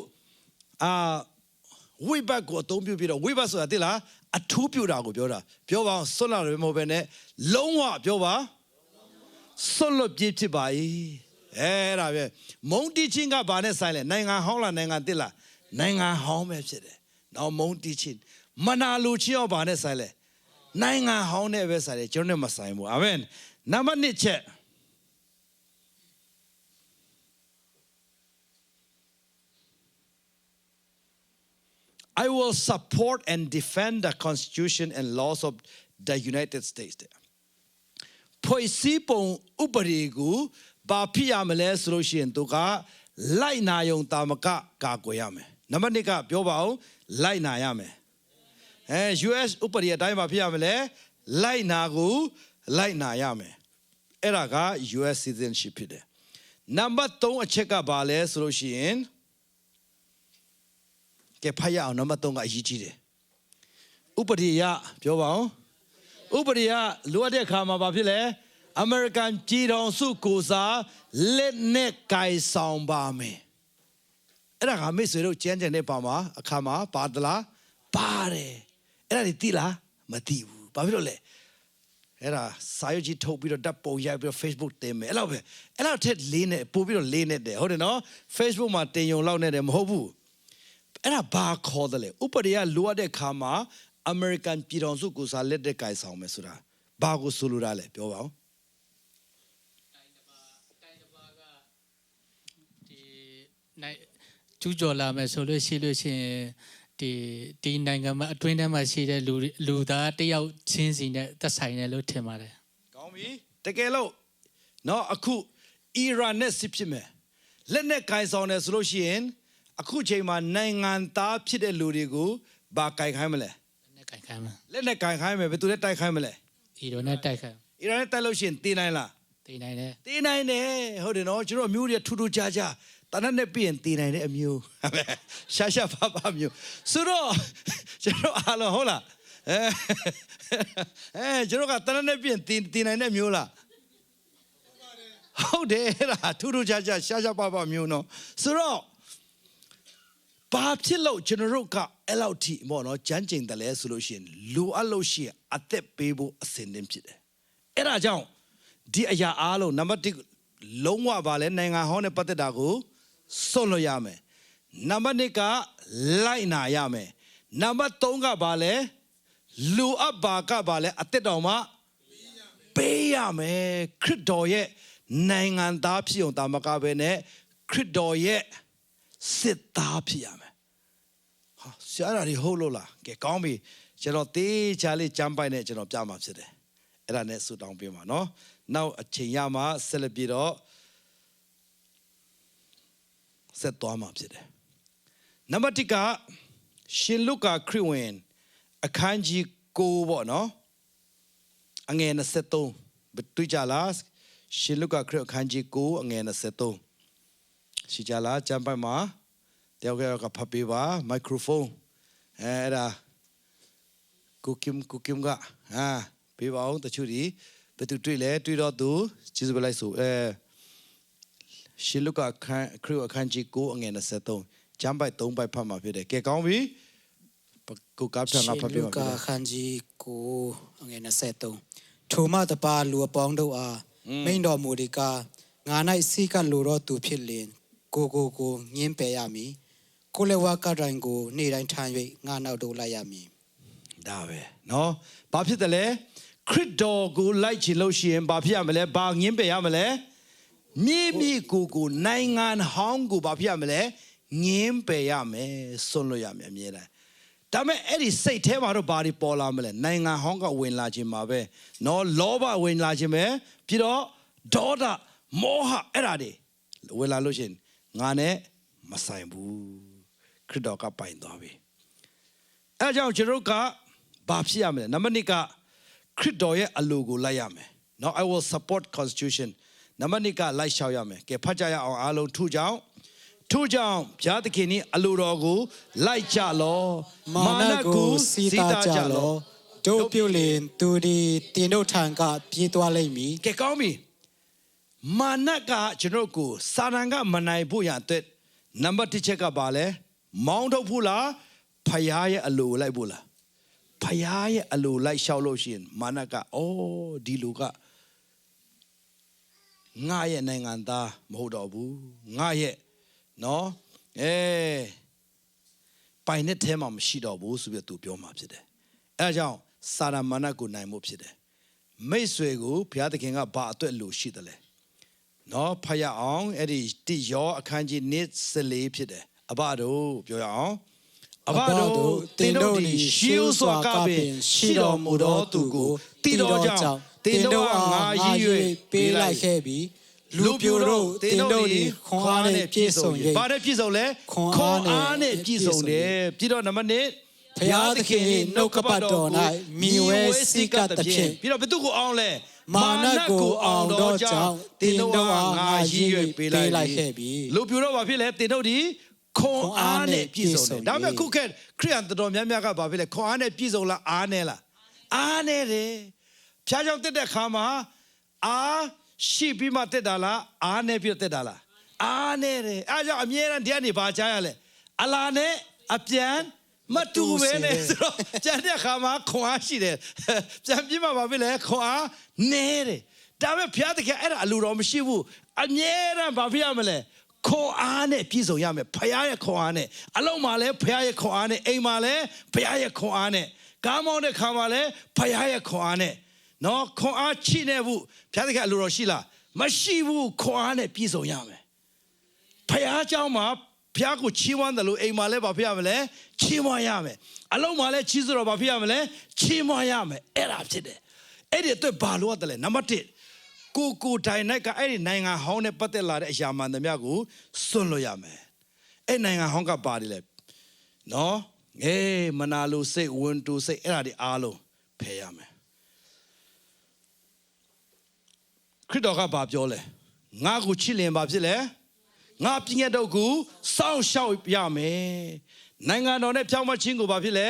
A: ဝိဘတ်ကိုအသုံးပြုပြီးတော့ဝိဘတ်ဆိုတာသိလားအထူးပြုတာကိုပြောတာပြောပါအောင်စွန့်လာတယ်မဟုတ်ဘဲနဲ့လုံးဝပြောပါစွန့်လွတ်ပြည့်ဖြစ်ပါ၏အဲ့ဒါပဲမုန်းတီးခြင်းကဘာနဲ့ဆိုင်လဲနိုင်ငံဟောင်းလားနိုင်ငံသစ်လားနိုင်ငံဟောင်းပဲဖြစ်တယ်နောက်မုန်းတီးခြင်းမနာလိုခြင်းရောဘာနဲ့ဆိုင်လဲနိုင်ငံဟောင်းနဲ့ပဲဆိုင်တယ်ကျွန်တော်နဲ့မဆိုင်ဘူးအာမင်နံပါတ်1ချက် I will support and defend the Constitution and laws of the United States. ဖွဲ့စည်းပုံဥပဒေကိုဘာဖြစ်ရမလဲဆိုလို့ရှိရင်သူကလိုက်နာယုံတာမကကာကွယ်ရမယ်။နံပါတ်2ကပြောပါဦးလိုက်နာရမယ်။ US ဥပဒေအတိုင်းဘာဖြစ်ရမလဲလိုက်နာကိုလိုက်နာရမယ်။အဲ့ဒါက US citizenship ဖြစ်တယ်။နံပါတ်3အချက်ကဘာလဲဆိုလို့ရှိရင်ကဲဖတ်ရအောင်နံပါတ်3ကအရေးကြီးတယ်ဥပဒေရပြောပါအောင်ဥပဒေရလိုအပ်တဲ့အခါမှာဘာဖြစ်လဲအမေရိကန်ပြည်ထောင်စုကိုစားလက်နဲ့ကိုင်ဆောင်ပါမယ်အဲ့ဒါကမိတ်ဆွေတို့ကျန်းကျန်တဲ့ပါမှာအခါမှာပါသလားပါတယ်အဲ့ဒါတွေသိလားမသိဘူးဘာဖြစ်လို့လဲအဲ့ဒါစာရွက်ကြီးထုတ်ပြီးတော့ဓာတ်ပုံရိုက်ပြီးတော့ Facebook တင်မယ်အဲ့လောက်ပဲအဲ့လောက်ထက်လေးနဲ့ပို့ပြီးတော့လေးနဲ့တယ်ဟုတ်တယ်နော် Facebook မှာတင်ယုံလောက်နဲ့တယ်မဟုတ်ဘူးအဲ့ဒါဘာခေါ်တယ်လဲဥပဒေကလိုအပ်တဲ့ခါမှာအမေရိကန်ပြည်ထောင်စုကိုစားလက်တဲ့ကိုင်ဆောင်မယ်ဆိုတာဘာကိုဆိုလိုတာလဲပြောပါဦး
C: တိုင်းတစ်ပါးကဒီနိုင်ကျူးကျော်လာမယ်ဆိုလို့ရှိရင်ဒီနိုင်ငံမှာအတွင်းထဲမှာရှိတဲ့လူသားတယောက်ချင်းစီနဲ့သက်ဆိုင်တယ်လို့ထင်ပါတယ်
A: ကောင်းပြီတကယ်လို့နော်အခုအီရန်နဲ့စစ်ဖြစ်မယ်လက်နဲ့ကိုင်ဆောင်တယ်ဆိုလို့ရှိရင်အခုချိန်မှာနိုင်ငံသားဖြစ်တဲ့လူတွေကိုဘာကိုင်ခိုင်းမလဲ
C: လက်နဲ့ကိုင်ခိုင်းမယ်
A: လက်နဲ့ကိုင်ခိုင်းမယ်ဘယ်သူနဲ့တိုက်ခိုင်းမလဲ
C: အီရန်နဲ့တိုက်ခိုင်း
A: အီရန်နဲ့တိုက်လို့ရှိရင်တည်နိုင်လား
C: တည်နိုင်တယ်
A: ဟုတ်တယ်နော်ကျွန်တော်မျိုးတွေထူးထူးခြားခြားတနက်နဲ့ပြင်တည်နိုင်တဲ့အမျိုးရှာပါမျိုးဆိုတော့ကျွန်တော်အားလုံးဟုတ်လားကျွန်တော်ကတနက်နဲ့ပြင်တည်နိုင်တဲ့မျိုးလားဟုတ်တယ်အဲ့ဒါထူးထူးခြားခြားရှာပါမျိုးနော်ဆိုတော့ ဘာဖြစ်လို့ကျွန်တော်တို့ကအဲ့လောက်ထိပေါ့နော်ကြမ်းကျင်တယ်လဲဆိုလို့ရှိရင်လူအပ်လို့ရှိရင်အသက်ပေးဖို့အစဉ်သင့်ဖြစ်တယ်အဲ့ဒါကြောင့်ဒီအရာအားလုံးနံပါတ်1လုံးဝပါလဲနိုင်ငံဟောင်းနဲ့ပတ်သက်တာကိုစွန့်လို့ရမယ်နံပါတ်2ကလိုက်နာရမယ်နံပါတ်3ကပါလဲလူအပ်ပါကပါလဲအသက်တော်မှာပေးရမယ်ခရစ်တော်ရဲ့နိုင်ငံသားဖြစ်အောင်တာမကပဲနဲ့ခရစ်တော်ရဲ့စစ်သားဖြစ်ရမယ်ဟာဆရာတော်ဒီဟုတ်လို့လားကဲကောင်းပြီကျွန်တော်တေးချာလေးကြမ်းပိုက်နဲ့ကျွန်တော်ပြမှာဖြစ်တယ်အဲ့ဒါနဲ့ဆူတောင်းပေးမှာနော်နောက်အချိန်ရမှာဆက်လက်ပြီးတော့ဆက်သွားမှာဖြစ်တယ်နံပါတ်1ကရှင်လုကာခရစ်ဝင်အခန်းကြီး9ပေါ့နော်အငယ်23တွေ့ကြလားရှင်လုကာခရစ်အခန်းကြီး9အငယ်23ရှိကြလားကြမ်းပိုက်မှာတယောက်ကဖတ်ပေးပါမိုက်ခရိုဖုန်းအဲ့ဒါကိုကင်ကပေးပါအောင်တချို့ဒီဘယ်သူတွေ့လဲတွေ့တော့သူကျေးဇူးပဲလိုက်ဆိုရှင်လုကာခရစ်အခန်းကြီး9အငယ်23ကျမ်းပိုက်3ပိုက်ဖတ်မှာဖြစ်တယ်ကဲကောင်းပြီကိုကပ်ထန်ကဖတ်ပေးပါ
D: ရှင်လုကာခန်းကြီး9အငယ်23ထိုမှတပါလူအပေါင်းတို့အားမိန်တော်မူဒီကငါ၌စိကလိုတော့သူဖြစ်လင်ကိုငင်းပယ်ရမည်ကိုလည်းဝါကတိုင်းကိုနေ့တိုင်းထမ်း၍ငါနောက်တို့လိုက်ရမည်
A: ဒါပဲနော်ဘာဖြစ်တယ်လဲခရစ်တော်ကိုလိုက်ချင်လို့ရှိရင်ဘာဖြစ်ရမလဲဘာငင်းပယ်ရမလဲမြေကိုနိုင်ငံဟောင်းကိုဘာဖြစ်ရမလဲငင်းပယ်ရမယ်ဆွလို့ရမယ်အမြဲတမ်းဒါမဲ့အဲ့ဒီစိတ်ထဲမှာတော့ဘာတွေပေါ်လာမလဲနိုင်ငံဟောင်းကဝင်လာခြင်းမှာပဲနော်လောဘဝင်လာခြင်းပဲပြီးတော့ဒေါသမောဟအဲ့ဒါတွေဝင်လာလို့ရှိရင်ငါနဲ့မဆိုင်ဘူးခရစ်တော်ကပိုင်သွားပြီအဲကြောင့်ကျွန်တော်ကဘာဖြစ်ရမလဲနံပါတ်1ကခရစ်တော်ရဲ့အလိုကိုလိုက်ရမယ်နော် I will support constitution နံပါတ်2ကလိုက်ရှောက်ရမယ်ကဲဖတ်ကြရအောင်အားလုံးထူကြောင့်ဘုရားသခင်၏အလိုတော်ကိုလိုက်ကြလော
D: မာနကိုစီတာကြလောတို့ပြုလင်သူဒီတင်တို့ထံကပြေးသွားလိမ့်မည်
A: ကဲကောင်းပြီမာနကကျွန်တော်ကိုစာရန်ကမနိုင်ဖို့ရတဲ့နံပါတ်1ချက်ကပါလဲမောင်းထုတ်ဖို့လားဖယားရဲ့အလိုလိုက်ဖို့လားဖယားရဲ့အလိုလိုက်ရှောက်လို့ရှိရင်မာနကအော်ဒီလူကငါရဲ့နိုင်ငံသားမဟုတ်တော့ဘူးငါရဲ့နော်ပိုင်တဲ့ထဲမှာမရှိတော့ဘူးဆိုပြီးသူပြောမှာဖြစ်တယ်အဲဒါကြောင့်စာရမာနကိုနိုင်မှုဖြစ်တယ်မိတ်ဆွေကိုဘုရားသခင်ကဘာအတွက်လို့ရှိတယ်လဲနော်ဖတ်ရအောင်အဲ့ဒီတိယောအခန်းကြီး14ဖြစ်တယ်အဘတို့ပြောရအောင်အဘတို့တင်တို့ဒီရှေးစွာကပင်ရှိတော်မူသောသူကိုတည်တော်ကြောင့်တင်တို့အားငါရည်၍ပေးလိုက်ခဲ့ပြီလူပြိုတို့တင်တို့ဒီခွန်အားနဲ့ပြည့်စုံ၍ဘာနဲ့ပြည့်စုံလဲခွန်အားနဲ့ပြည့်စုံတယ်ပြီးတော့နံပါတ်1
D: ဘုရားသခင်နှုတ်ကပတ်တော်၌မိဝဲစိကတဖြင့်
A: ပြီးတော့ဘယ်သူကိုအောင်လဲ
D: မာနကိုအောင်တော့ကြောင့်တင်တို့အားငါရည်၍ပေးလိုက်ခဲ့ပြီ
A: လူပြိုတော့ဘာဖြစ်လဲတင်တို့ဒီခွန်အားနဲ့ပြည့်စုံတယ်ဒါပေမဲ့ခုခေတ်ခရိယန်တော်များများကဘာဖြစ်လဲခွန်အားနဲ့ပြည့်စုံလားအားနဲ့လားအားနဲ့တယ်ဖျားကြောင့်တက်တဲ့ခါမှာအားရှိပြီးမှတက်တာလားအားနဲ့ပြီးတက်တာလားအားနဲ့တယ်အဲကြောင့်အမြဲတမ်းတရားနေပါချရလဲအလားနဲ့အပြန်မတူပဲနဲ့ဆိုတော့ကျန်တဲ့ခါမှာခွန်အားရှိတယ်ပြန်ပြီးမှဘာဖြစ်လဲခွန်အားနဲတယ်ဒါပေမဲ့ဘုရားသခင်အဲ့ဒါအလိုတော်မရှိဘူးအမြဲတမ်းဘာဖြစ်ရမလဲခွန်အားနဲ့ပြည့်စုံရမယ်ဘုရားရဲ့ခွန်အားနဲ့အလုံးမှာလဲဘုရားရဲ့ခွန်အားနဲ့အိမ်မှာလဲဘုရားရဲ့ခွန်အားနဲ့ကားမောင်းတဲ့ခါမှာလဲဘုရားရဲ့ခွန်အားနဲ့နော်ခွန်အားချိနေဘူးဘုရားသခင်အလိုတော်ရှိလားမရှိဘူးခွန်အားနဲ့ပြည့်စုံရမယ်ဘုရားเจ้าမှာဘုရားကိုချီးမွမ်းတယ်လို့အိမ်မှာလဲဘာဖြစ်ရမလဲချီးမွမ်းရမယ်အလုံးမှာလဲချီးဆိုတော့ဘာဖြစ်ရမလဲချီးမွမ်းရမယ်အဲ့ဒါဖြစ်တယ်အဲ့ဒီအတွက်ဘာလို့ရတယ်လဲနံပါတ်1ကိုတိုင်နိုင်ကအဲ့ဒီနိုင်ငံဟောင်းနဲ့ပတ်သက်လာတဲ့အရာမှန်သမျှကိုစွန့်လို့ရမယ်အဲ့နိုင်ငံဟောင်းကပါတယ်လေနော်မနာလိုစိတ်ဝန်တူစိတ်အဲ့ဒါတွေအားလုံးဖယ်ရမယ်ခရစ်တော်ကဘာပြောလဲငါကိုချစ်လင်ဘာဖြစ်လဲငါပြည့်တဲ့တော့ကိုစောင့်ရှောက်ရမယ်နိုင်ငံတော်နဲ့ဖြောင်းမချင်းကိုဘာဖြစ်လဲ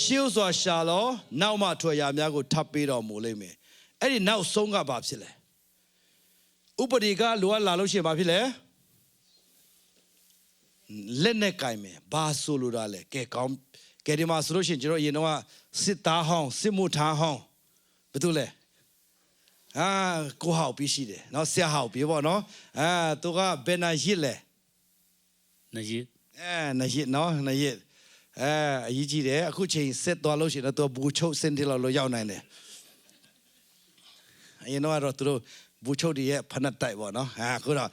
A: ရှေးစွာရှာလောနောက်မှထွက်ရာများကိုထပ်ပေးတော်မူလိမ့်မယ်အဲ့ဒီနောက်ဆုံးကဘာဖြစ်လဲဥပဒေကလိုအပ်လာလို့ရှိရင်ဘာဖြစ်လဲ လက်နဲ့ကင်မယ်ဘာဆိုလိုတာလဲကဲကောင်းကဲဒီမှာဆိုလို့ရှိရင်ကျွန်တော်အရင်တော့စစ်သားဟောင်းစစ်မှုထမ်းဟောင်းဘယ်သူလဲကိုဟောက်ပြီးရှိတယ်နော်ဆရာဟောက်ပြီးပေါ့နော်သူကဘယ်နာရစ်လဲ
E: နရစ်
A: နရစ်နော်နရစ်အရေးကြီးတယ်အခုချိန်စစ်သွားလို့ရှိရင်တော့ဘူချုပ်စင်တီလောက်ရောက်နိုင်တယ်အရင်တော့သူတို့ဘူချုပ်တွေရဲ့ဖနက်တိုက်ပေါ့နော်အခုတော့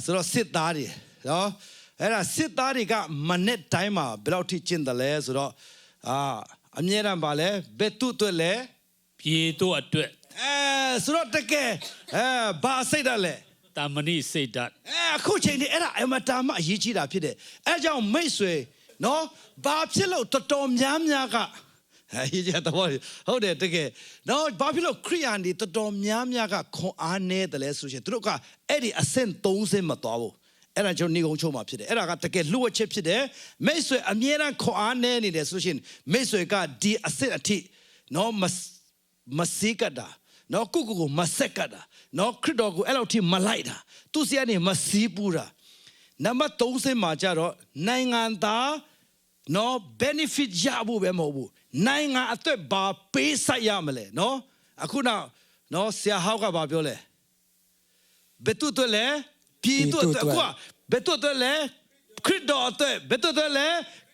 A: ဆိုတော့စစ်သားတွေနော်အဲ့ဒါစစ်သားတွေကမနေ့တိုင်းမှာဘယ်လောက်ထိကျင့်တယ်လဲဆိုတော့အမြဲတမ်းပါလဲဘယ်သူ့အတွက်လဲ
E: ပြေတို့အတွက်
A: ဆိုတော့တကယ်ဘာစိတ်ဓာတ်လဲ
E: တာမဏိစိတ်ဓာတ်
A: အခုချိန်ဒီအဲ့ဒါအမတားမအရေးကြီးတာဖြစ်တယ်အဲကြောင့်မိတ်ဆွေနော်ဘာဖြစ်လို့တော်တော်များများကရေးကြတော့ဟုတ်တယ်တကယ်နော်ဘာဖြစ်လို့ခရိယန်တွေတော်တော်များများကခွန်အားနေတယ်လဲဆိုရှင်သူတို့ကအဲ့ဒီအဆင့်30မသွားဘူးအဲ့ဒါကျွန်တော်နေကုန်းချုံမှာဖြစ်တယ်အဲ့ဒါကတကယ်လှုပ်ချက်ဖြစ်တယ်မိတ်ဆွေအမြဲတမ်းခွန်အားနေနေတယ်ဆိုရှင်မိတ်ဆွေကဒီအဆင့်အထိနော်မစိကတာနော်ကိုမဆက်ကတာနော်ခရစ်တော်ကိုအဲ့လောက်ထိမလိုက်တာသူစီကနေမစီးပူတာနံပါတ်30မှာကျတော့နိုင်ငံသားနော် benefit ရဖို့ပဲမဟုတ်ဘူးနိုင်ငံအတွက်ဘာပေးဆိုင်ရမလဲနော်အခုနော်ဆရာဟောက်ကဘာပြောလဲဘယ်သူတို့လဲပြည်သူအတွက်ကွာဘယ်သူတို့လဲခရစ်တော်အတွက်ဘယ်သူတို့လဲ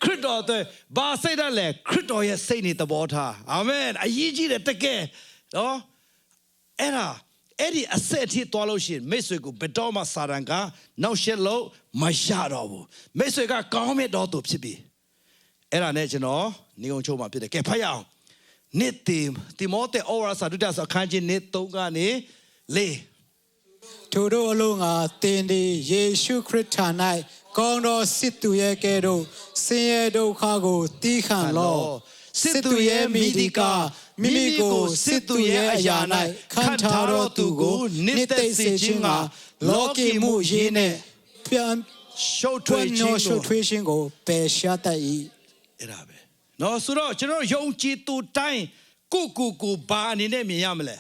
A: ခရစ်တော်အတွက်ဘာစိတ်ဓာတ်လဲခရစ်တော်ရဲ့စိတ်နေသဘောထားအာမင်အရေးကြီးတယ်တကယ်နော်အဲ့ဒီအဆက်အထိသွားလို့ရှိရင်မိတ်ဆွေကိုဘယ်တော့မှစာတန်ကနောက်ရှက်လို့မရတော့ဘူးမိတ်ဆွေကကောင်းမြတ်တော်သူဖြစ်ပြီအဲ့ဒါနဲ့ကျွန်တော်နေုံချုံမှာဖြစ်တယ်ကဲဖတ်ရအောင်နေ့တိမောသေဩဝါစာဒုတိယအခန်းကြီးနေ့3ကနေ4
D: ထိုတို့အလုံးငါတင်ဒီယေရှုခရစ်ထာ၌ကောင်းသောစစ်သူရဲ့ကဲ့သို့ဆင်းရဲဒုက္ခကိုတီးခံလောစစ်သူရဲ့မိဒီကမိမိကိုစစ်သူရဲ့အရာ၌ခံထားတော်သူကိုနှစ်သိမ့်စေခြင်းကလောကီမှုရင်းနဲ့ပြန်
A: ရှုပ်ထွေး
D: ခြင်းကိုပယ်ရှားတတ်၏
A: အဲ့ဒါပဲနော်ဆိုတော့ကျွန်တော်ယုံကြည်သူတိုင်းကိုဘာအနေနဲ့မြင်ရမလဲ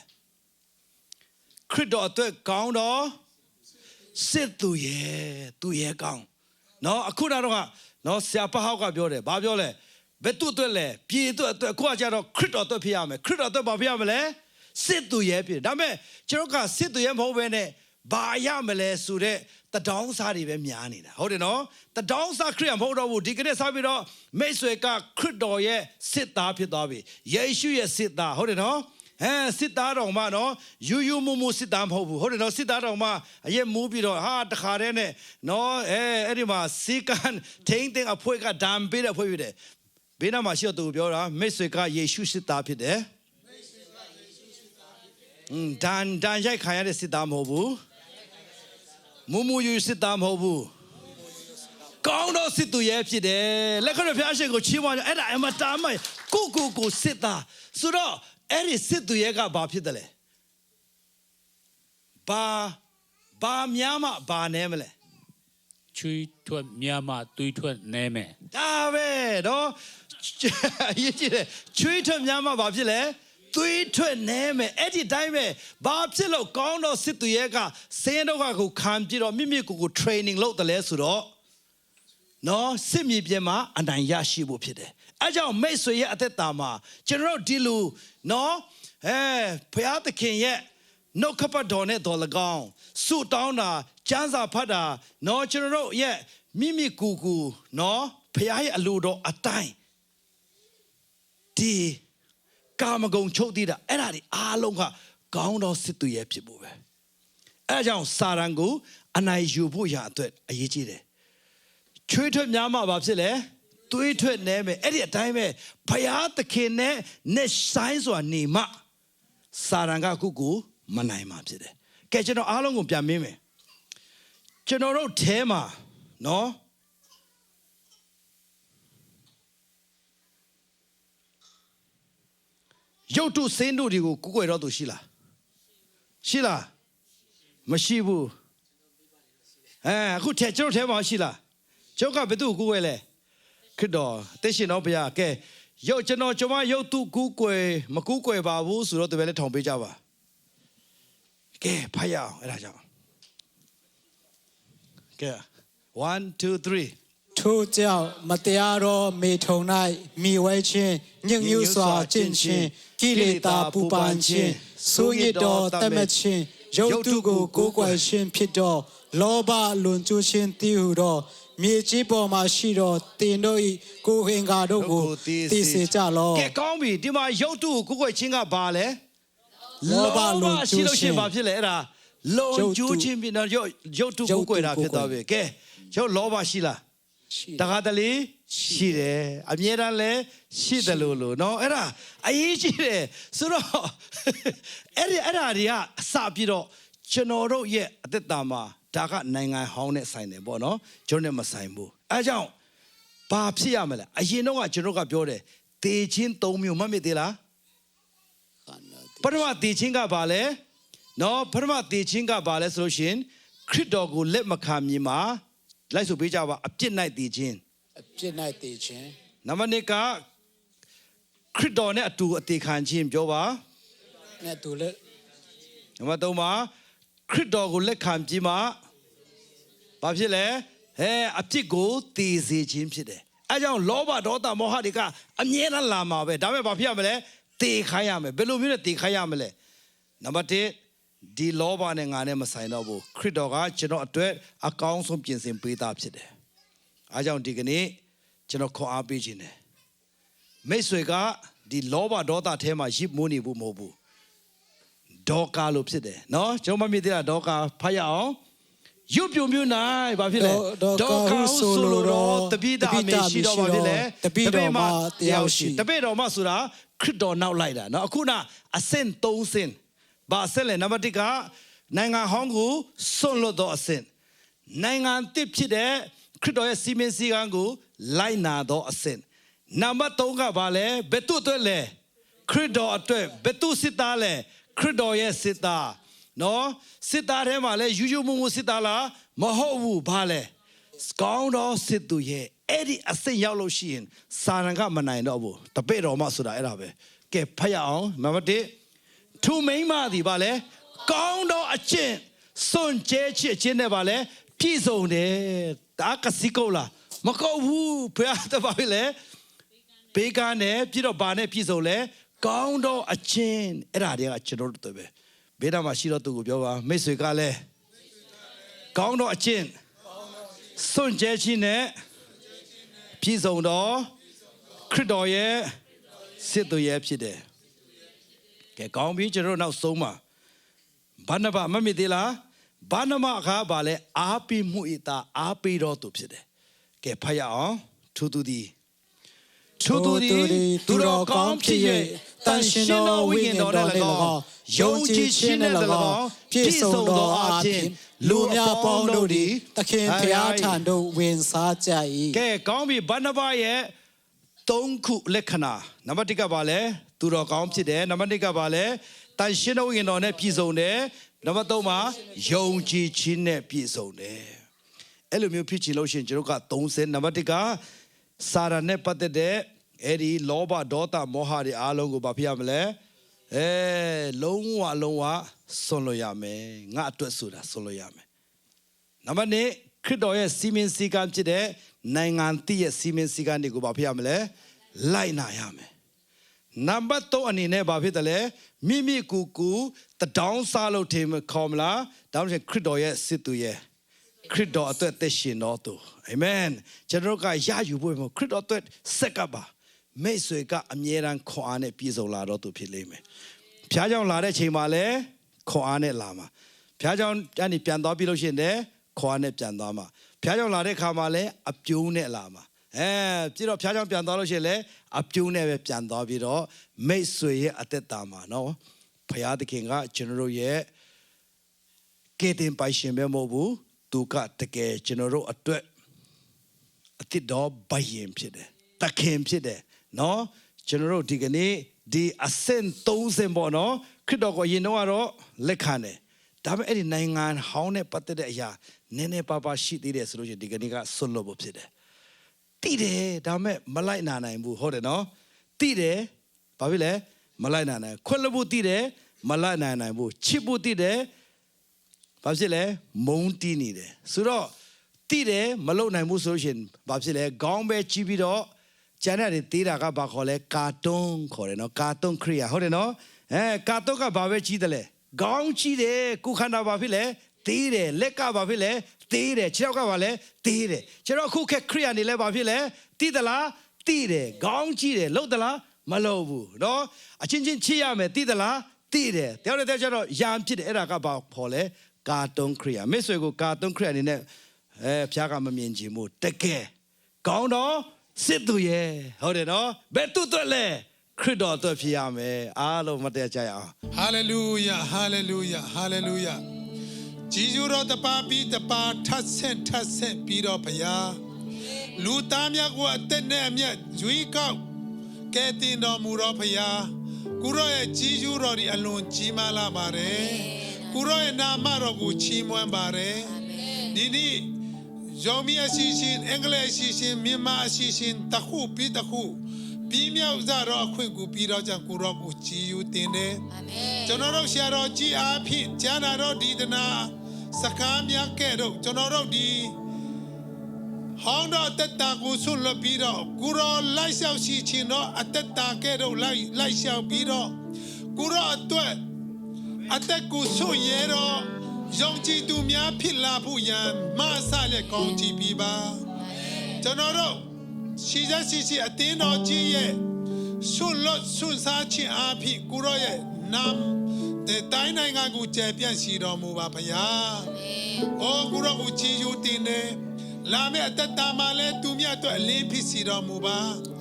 A: ခရစ်တော်အတွက်ကောင်းတော့စစ်သူရဲ့ကောင်းနော်အခုတော့နော်ဆရာပဟောက်ကပြောတယ်ဘာပြောလဲဘယ်သူအတွက်လဲပြည်အတွက်အခုကကြတော့ခရစ်တော်အတွက်ဖြစ်ရမယ်ခရစ်တော်အတွက်ဘာဖြစ်ရမလဲစစ်သူရဲ့ဖြစ်ဒါပေမဲ့ကျွန်တော်ကစစ်သူရဲ့မဟုတ်ဘဲနဲ့ဘာရမလဲဆိုတဲ့တဒေါင်းစားတွေပဲများနေတာဟုတ်တယ်နော်တဒေါင်းစားခရစ်ယာန်မဟုတ်တော့ဘူးဒီကနေ့စားပြီးတော့မိတ်ဆွေကခရစ်တော်ရဲ့စစ်သားဖြစ်သွားပြီယေရှုရဲ့စစ်သားဟုတ်တယ်နော်စစ်သားတော်မှနော်ယူမစစ်သားမဟုတ်ဘူးဟုတ်တယ်နော်စစ်သားတော်မှအရက်မူးပြီးတော့တခါတည်းနဲ့နော်အဲ့ဒီမှာစီကန်ထိန်းသိမ်းအဖွဲကဒံပေးတဲ့ဖွဲဖြစ်တယ်ဘေးနားမှာရှိတော့သူပြောတာမိတ်ဆွေကယေရှုစစ်သားဖြစ်တယ်ဒန်ရိုက်ခံရတဲ့စစ်သားမဟုတ်ဘူးမူယူစစ်သားမဟုတ်ဘူးကောင်းတော့စစ်သူရဲ့ဖြစ်တယ်လက်ခရဖျားရှင်ကိုချီးမွမ်းကြအဲ့ဒါအမတားမကိုစစ်သားဆိုတော့အဲ့ဒီစစ်သူရဲ့ကဘာဖြစ်တယ်လဲဘာများမှဘာနဲမလဲ
E: ချွေးထွက်များမှသွေးထွက်နဲမယ်
A: ဒါပဲနော်ရေးကြည့်တယ်ချွေးထွက်များမှဘာဖြစ်လဲသွေးထွက်နဲမယ်အဲ့ဒီတိုင်းပဲဘာဖြစ်လို့ကောင်းတော့စစ်သူရဲ့ကစင်းတော့ကိုခံပြီးတော့မိကို training လုပ်တယ်လဲဆိုတော့နော်စစ်မြေပြင်မှာအနိုင်ရရှိဖို့ဖြစ်တယ်အဲကြောင့်မိတ်ဆွေရဲ့အသက်တာမှာကျွန်တော်ဒီလူနော်ဘုရားသခင်ရဲ့နှုတ်ခပတ်တော်နဲ့တော်၎င်းဆုတောင်းတာကျမ်းစာဖတ်တာနော်ကျွန်တော်တို့ရဲ့မိကိုနော်ဘုရားရဲ့အလိုတော်အတိုင်းဒီကာမဂုဏ်ချုပ်တည်တာအဲ့ဒါဒီအားလုံးကကောင်းသောစစ်သူရဲ့ဖြစ်ဖို့ပဲအဲကြောင့်စာရန်ကိုအနိုင်ယူဖို့ရအတွက်အရေးကြီးတယ်ချွေးထွက်များမှဘာဖြစ်လဲသွေးထွက်နေမယ်အဲ့ဒီအတိုင်းပဲဘုရားသခင်နဲ့ဆိုင်စွာနေမှစာရန်ကကိုမနိုင်မှာဖြစ်တယ်ကဲကျွန်တော်အားလုံးကိုပြန်မင်းမယ်ကျွန်တော်တို့ထဲမှာနော်ရုပ်တုစင်းတို့တွေကိုကိုယ်ွယ်တော့သူရှိလားမရှိဘူးအခုထဲကျွန်တော်ထဲမှာရှိလားကျောက်ကဘယ်သူကိုကိုယ်ွယ်လဲခရစ်တော်တရှင်တော်ဘုရားကဲကျွန်မရုပ်တုကိုကိုယ်မကိုကိုယ်ပါဘူးဆိုတော့သူပဲလက်ထောင်ပေးကြပါကဲဖတ်ရအောင်အဲ့ဒါကြောင့်ကဲ 1 2 3
D: ထို့ကြောင့်မတရားသောမေထုံ၌မိဝဲခြင်းညှဉ်းညူးစွာကျင့်ခြင်းကိလေသာပူပန်ခြင်းဆိုးညစ်သောတတ်မှတ်ခြင်းရုပ်တုကိုကိုးကွယ်ခြင်းဖြစ်သောလောဘလွန်ကျူးခြင်းတည်ဟုသောမြေကြီးပေါ်မှာရှိသောတင်တို့၏ကိုယ်ဟင်္ကာတို့ကိုတည်စေကြလော
A: ကဲကောင်းပြီဒီမှာရုပ်တုကိုကိုယ်ချင်းကဘာလဲ
D: လောဘလွန်ကျူး
A: ရှိလို့ရှိ
D: ခြင်း
A: ရင်ဘာဖြစ်လဲအဲ့ဒါလုံကျူးခြင်းဖြစ်တော့ရုပ်တုကိုကိုယ်တာဖြစ်သွားပြီကဲရုပ်လောဘရှိလား
D: ရှိ
A: တခါတလေရှိတယ်အမြဲတမ်းလဲရှိတယ်လို့เนาะအဲ့ဒါအရေးကြီးတယ်ဆိုတော့ အဲ့ဒါတွေကအစပြီးတော့ကျွန်တော်တို့ရဲ့အသက်တာမှာဒါကနိုင်ငံဟောင်းနဲ့ဆိုင်တယ်ပေါ့နော်ကျွန်တော်နဲ့မဆိုင်ဘူးအဲကြောင့်ဘာဖြစ်ရမလဲအရင်တော့ကကျွန်တော်ကပြောတယ်တေချင်း၃မျိုးမှတ်မိသေးလားပထမတေချင်းကဘာလဲနော်ပထမတေချင်းကဘာလဲဆိုလို့ရှိရင်ခရစ်တော်ကိုလက်မခံမြင်မှာလိုက်ဆိုပေးကြပါအပြစ်၌တေချင်း
D: အပြစ်၌တည်ခြင်း
A: နံပါတ်1ကခရစ်တော်နဲ့အတူအသေးခံခြင်းပြောပါ
D: နဲ့သူလည်း
A: နံပါတ်3မှာခရစ်တော်ကိုလက်ခံပြီးမှဘာဖြစ်လဲအပြစ်ကိုတည်စေခြင်းဖြစ်တယ်အဲကြောင့်လောဘဒေါသမောဟတွေကအမြဲတမ်းလာမှာပဲဒါပေမဲ့ဘာဖြစ်ရမလဲတည်ခိုင်းရမယ်ဘယ်လိုမျိုးနဲ့တည်ခိုင်းရမလဲနံပါတ်1ဒီလောဘနဲ့ငါနဲ့မဆိုင်တော့ဘူးခရစ်တော်ကကျွန်တော်အတွက်အကောင်းဆုံးပြင်ဆင်ပေးသားဖြစ်တယ်အဲကြောင့်ဒီကနေ့ကျွန်တော်ခွန်အားပေးခြင်းတယ်မိတ်ဆွေကဒီလောဘဒေါသထဲမှာရစ်မိုးနေဘူးမဟုတ်ဘူးဒေါကာလို့ဖြစ်တယ်နော်ကျွန်တော်မမြင်သေးတာဒေါကာဖတ်ရအောင်ရုပ်ပြုံမျိုးနိုင်ဘာဖြစ်လဲဒေါကာဟုဆိုလိုတော့တပိတာအမေရှိတော့ဘာဖြစ်လဲတပိတော်မှာတယောက်ရှိတပိတော်မှာဆိုတာခရစ်တော်နောက်လိုက်တာနော်အခုနအဆင့်3ဆင့်ဘာဆင့်လဲနံပါတ်1ကနိုင်ငံဟောင်းကိုစွန့်လွတ်သောအဆင့်နိုင်ငံတစ်ဖြစ်တဲ့ခရစ်တော်ရဲ့စီမင်းစည်းကမ်းကိုလိုက်နာသောအဆင့်နံပါတ်3ကဘာလဲဘယ်သူအတွက်လဲခရစ်တော်အတွက်ဘယ်သူစစ်သားလဲခရစ်တော်ရဲ့စစ်သားနော်စစ်သားထဲမှာလဲယူယူမုံမစစ်သားလားမဟုတ်ဘူးဘာလဲကောင်းတော်စစ်သူရဲ့အဲ့ဒီအဆင့်ရောက်လို့ရှိရင်စာရန်ကမနိုင်တော့ဘူးတပည့်တော်မှဆိုတာအဲ့ဒါပဲကဲဖတ်ရအောင်နံပါတ်1သူမိန်းမသည်ဘာလဲကောင်းတော်အကျင့်စွန့်ကြဲချစ်ခြင်းနဲ့ဘာလဲပြည့်စုံတယ်ဒါကစီကိုလားမကောက်ဘူးဘုရားတပါပြီလေဘေးကနဲ့ပြီးတော့ဘာနဲ့ပြည့်စုံလဲကောင်းတော့အချင်းအဲ့ဒါတွေကကျွန်တော်တို့ပဲဘေးနားမှာရှိတော့သူကိုပြောပါမိတ်ဆွေကလည်းကောင်းတော့အချင်းစွန့်ကြဲခြင်းနဲ့ပြည့်စုံတော့ခရစ်တော်ရဲ့စစ်သူရဲ့ဖြစ်တယ်ကဲကောင်းပြီကျွန်တော်နောက်ဆုံးမှာဘာနဘမမေ့သေးလားဘာနမကဘာလဲအားပေးမှုဤတာအားပေးတော့သူဖြစ်တယ်ကဲဖတ်ရအောင်သူသူဒီသူတော်ကောင်းဖြစ်၍တန်ရှင်သောဝိညာဉ်တော်နဲ့၎င်းယုံကြည်ခြင်းနဲ့၎င်းပြည့်စုံသောအခြင်းလူများပေါင်းတို့သည်
D: သခင်ဖျားထံသို့ဝင်စားကြ၏
A: ကဲကောင်းပြီဘာနဘရဲ့3ခုလက္ခဏာနံပါတ်1ကဘာလဲသူတော်ကောင်းဖြစ်တယ်နံပါတ်2ကဘာလဲတန်ရှင်သောဝိညာဉ်တော်နဲ့ပြည့်စုံတယ်နံပါတ်3မှာယုံကြည်ခြင်းနဲ့ပြည့်စုံတယ်အဲ့လိုမျိုးဖြစ်ချင်လို့ရှိရင်ကျွန်တော်က30နံပါတ်1ကစာရနဲ့ပတ်သက်တဲ့အဲ့ဒီလောဘဒေါသမောဟတွေအားလုံးကိုဘာဖြစ်ရမလဲလုံးဝဆွန့်လွတ်ရမယ်ငါအတွက်ဆိုတာဆွန့်လွတ်ရမယ်နံပါတ်2ခရစ်တော်ရဲ့စီမင်းစည်းကမ်းဖြစ်တဲ့နိုင်ငံတည်ရဲ့စီမင်းစည်းကမ်းတွေကိုဘာဖြစ်ရမလဲလိုက်နာရမယ်နံပါတ်3အနေနဲ့ဘာဖြစ်တယ်လဲမိမိကိုယ်ကိုတဒေါင်းစားလို့ထင်ခေါ်မလားဒါမှမဟုတ်ခရစ်တော်ရဲ့စစ်သူရဲ့ခရစ်တော်အတွက်သက်ရှင်တော်သူအာမင်ကျွန်တော်ကရယူဖို့ခရစ်တော်အတွက်ဆက်ကပ်ပါမိတ်ဆွေကအမြဲတမ်းခွန်အားနဲ့ပြည့်စုံလာတော့သူဖြစ်လိမ့်မယ်ဖျားကြောင်လာတဲ့ချိန်မှာလည်းခွန်အားနဲ့လာမှာဖျားကြောင်ကနေပြန်သွားပြီးလို့ရှိရင်လည်းခွန်အားနဲ့ပြန်သွားမှာဖျားကြောင်လာတဲ့ခါမှာလည်းအပြုံးနဲ့လာမှာပြီးတော့ဖျားကြောင်ပြန်သွားလို့ရှိရင်လည်းအပြုံးနဲ့ပဲပြန်သွားပြီးတော့မိတ်ဆွေရဲ့အသက်တာမှာနော်ဖျားသခင်ကကျွန်တော်တို့ရဲ့ကယ်တင်ပိုင်ရှင်ပဲမဟုတ်ဘူးသူကတကယ်ကျွန်တော်တို့အတွက်အသစ်တော်ဘယင်ဖြစ်တယ်တခင်ဖြစ်တယ်နော်ကျွန်တော်တို့ဒီကနေ့ဒီအဆင့်30ပေါ့နော်ခရစ်တော်ကိုယင်တော့ကတော့လက်ခံတယ်ဒါပေမဲ့အဲ့ဒီနိုင်ငံဟောင်းနဲ့ပတ်သက်တဲ့အရာနည်းနည်းပါးပါးရှိသေးတယ်ဆိုလို့ရှိရင်ဒီကနေ့ကဆွတ်လွတ်ဖို့ဖြစ်တယ်တိတယ်ဒါပေမဲ့မလိုက်နာနိုင်ဘူးဟုတ်တယ်နော်တိတယ်ဘာဖြစ်လဲမလိုက်နာနိုင်ခွင့်လွှတ်ဖို့တိတယ်မလိုက်နိုင်ဘူးချစ်ဖို့တိတယ်ဘာဖြစ်လဲမုန်းတီးနေတယ်ဆိုတော့ တိတယ်မလုံနိုင်ဘူးဆိုရှင်ဘာဖြစ်လဲခေါင်းပဲကြီးပြီးတော့ကျန်တဲ့တေးတာကဘာခေါ်လဲကာတွန်းခေါ်တယ်နော်ကာတွန်းခရိယာဟုတ်တယ်နော်ကာတွန်းကဘာပဲကြီးတယ်လဲခေါင်းကြီးတယ်ကုခန္ဓာဘာဖြစ်လဲသေးတယ်လက်ကဘာဖြစ်လဲသေးတယ်ခြေထောက်ကဘာလဲသေးတယ်ခြေထောက်အခုခက်ခရိယာနေလဲဘာဖြစ်လဲတိသလားတိတယ်ခေါင်းကြီးတယ်လှုပ်သလားမလှုပ်ဘူးနော်အချင်းချင်းချစ်ရမယ်တိသလားတိတယ်တယောက်တည်းကျတော့ယံဖြစ်တယ်အဲ့ဒါကဘာခေါ်လဲကာတွန်းခရိယာမိတ်ဆွေကိုကာတွန်းခရိယာအနေနဲ့ဖျားကမမြင်ချင်ဘူးတကယ်ကောင်းတော့စစ်သူရဲ့ဟုတ်တယ်နော်ဘယ်သူတို့လဲခရစ်တော်တို့ဖြစ်ရမယ်အားလုံးမတရားကြရအောင်
B: ဟာလေလုယာဟာလေလုယာဟာလေလုယာဂျေဇုတော်တပါပြီးတပါထပ်ဆင့်ပြီးတော့ဘုရားလူသားများကိုအသက်နဲ့အမျက်ရွေးကောက်ကဲတင်တော်မူတော်ဘုရားကိုရောရဲ့ဂျေဇုတော်ဒီအလွန်ကြီးမားလာပါတယ်ကိုရောရဲ့နာမတော်ကိုချီးမွမ်းပါတယ်ဒီနေ့ယောမီအစီရှင်အင်္ဂလိပ်အစီရှင်မြန်မာအစီရှင်တခုပြီးတခုပြီးမြောက်ကြတော့အခွင့်ကိုပြီးတော့ကြောင့်ကိုရောကိုကြည်ယူတင်တယ်အာမင်ကျွန်တော်တို့ဆရာတော်ကြီးအားဖြင့်ကျမ်းသာတော်ဒီတနာစကားများကဲ့သို့ကျွန်တော်တို့ဒီဟောင်းတော်တက်တာကိုဆွလွတ်ပြီးတော့ကိုရောလိုက်လျှောက်ရှိခြင်းတော့အတက်တာကဲ့သို့လိုက်လျှောက်ပြီးတော့ကိုရောအတွက်အတက်ကိုဆွရဲတော့ယုံကြည်သူများဖြစ်လာဖို့ရန်မဆလက်ကောင်းကြည့်ပြီးပါကျွန်တော်တို့ရှိအတင်းတော်ကြီးရဲ့ဆွလွတ်ဆွစားခြင်းအဖြစ်ကိုရောရဲ့နာမ်တဲ့တိုင်းနိုင်ငံကိုကျေပြန့်ရှိတော်မူပါဘုရား။အိုကိုရောကိုကြည်ယူတင်တယ်။လာမယ့်အသက်တာမှာလည်းသူမြတ်အတွက်အလင်းဖြစ်စီတော်မူပါ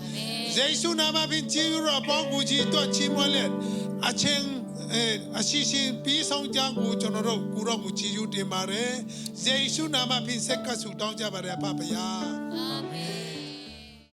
B: ။ယေရှုနာမဖြင့်ကြည်ယူတော်ပေါင်းကိုကြီးအတွက်ချီးမွမ်းလက်အချင်းအရှိရှိပြီးဆောင်ကြကိုကျွန်တော်တို့ကိုရောကိုကြည်ယူတင်ပါတယ်။ယေရှုနာမဖြင့်ဆက်ကဆူတောင်းကြပါရပါဘုရား။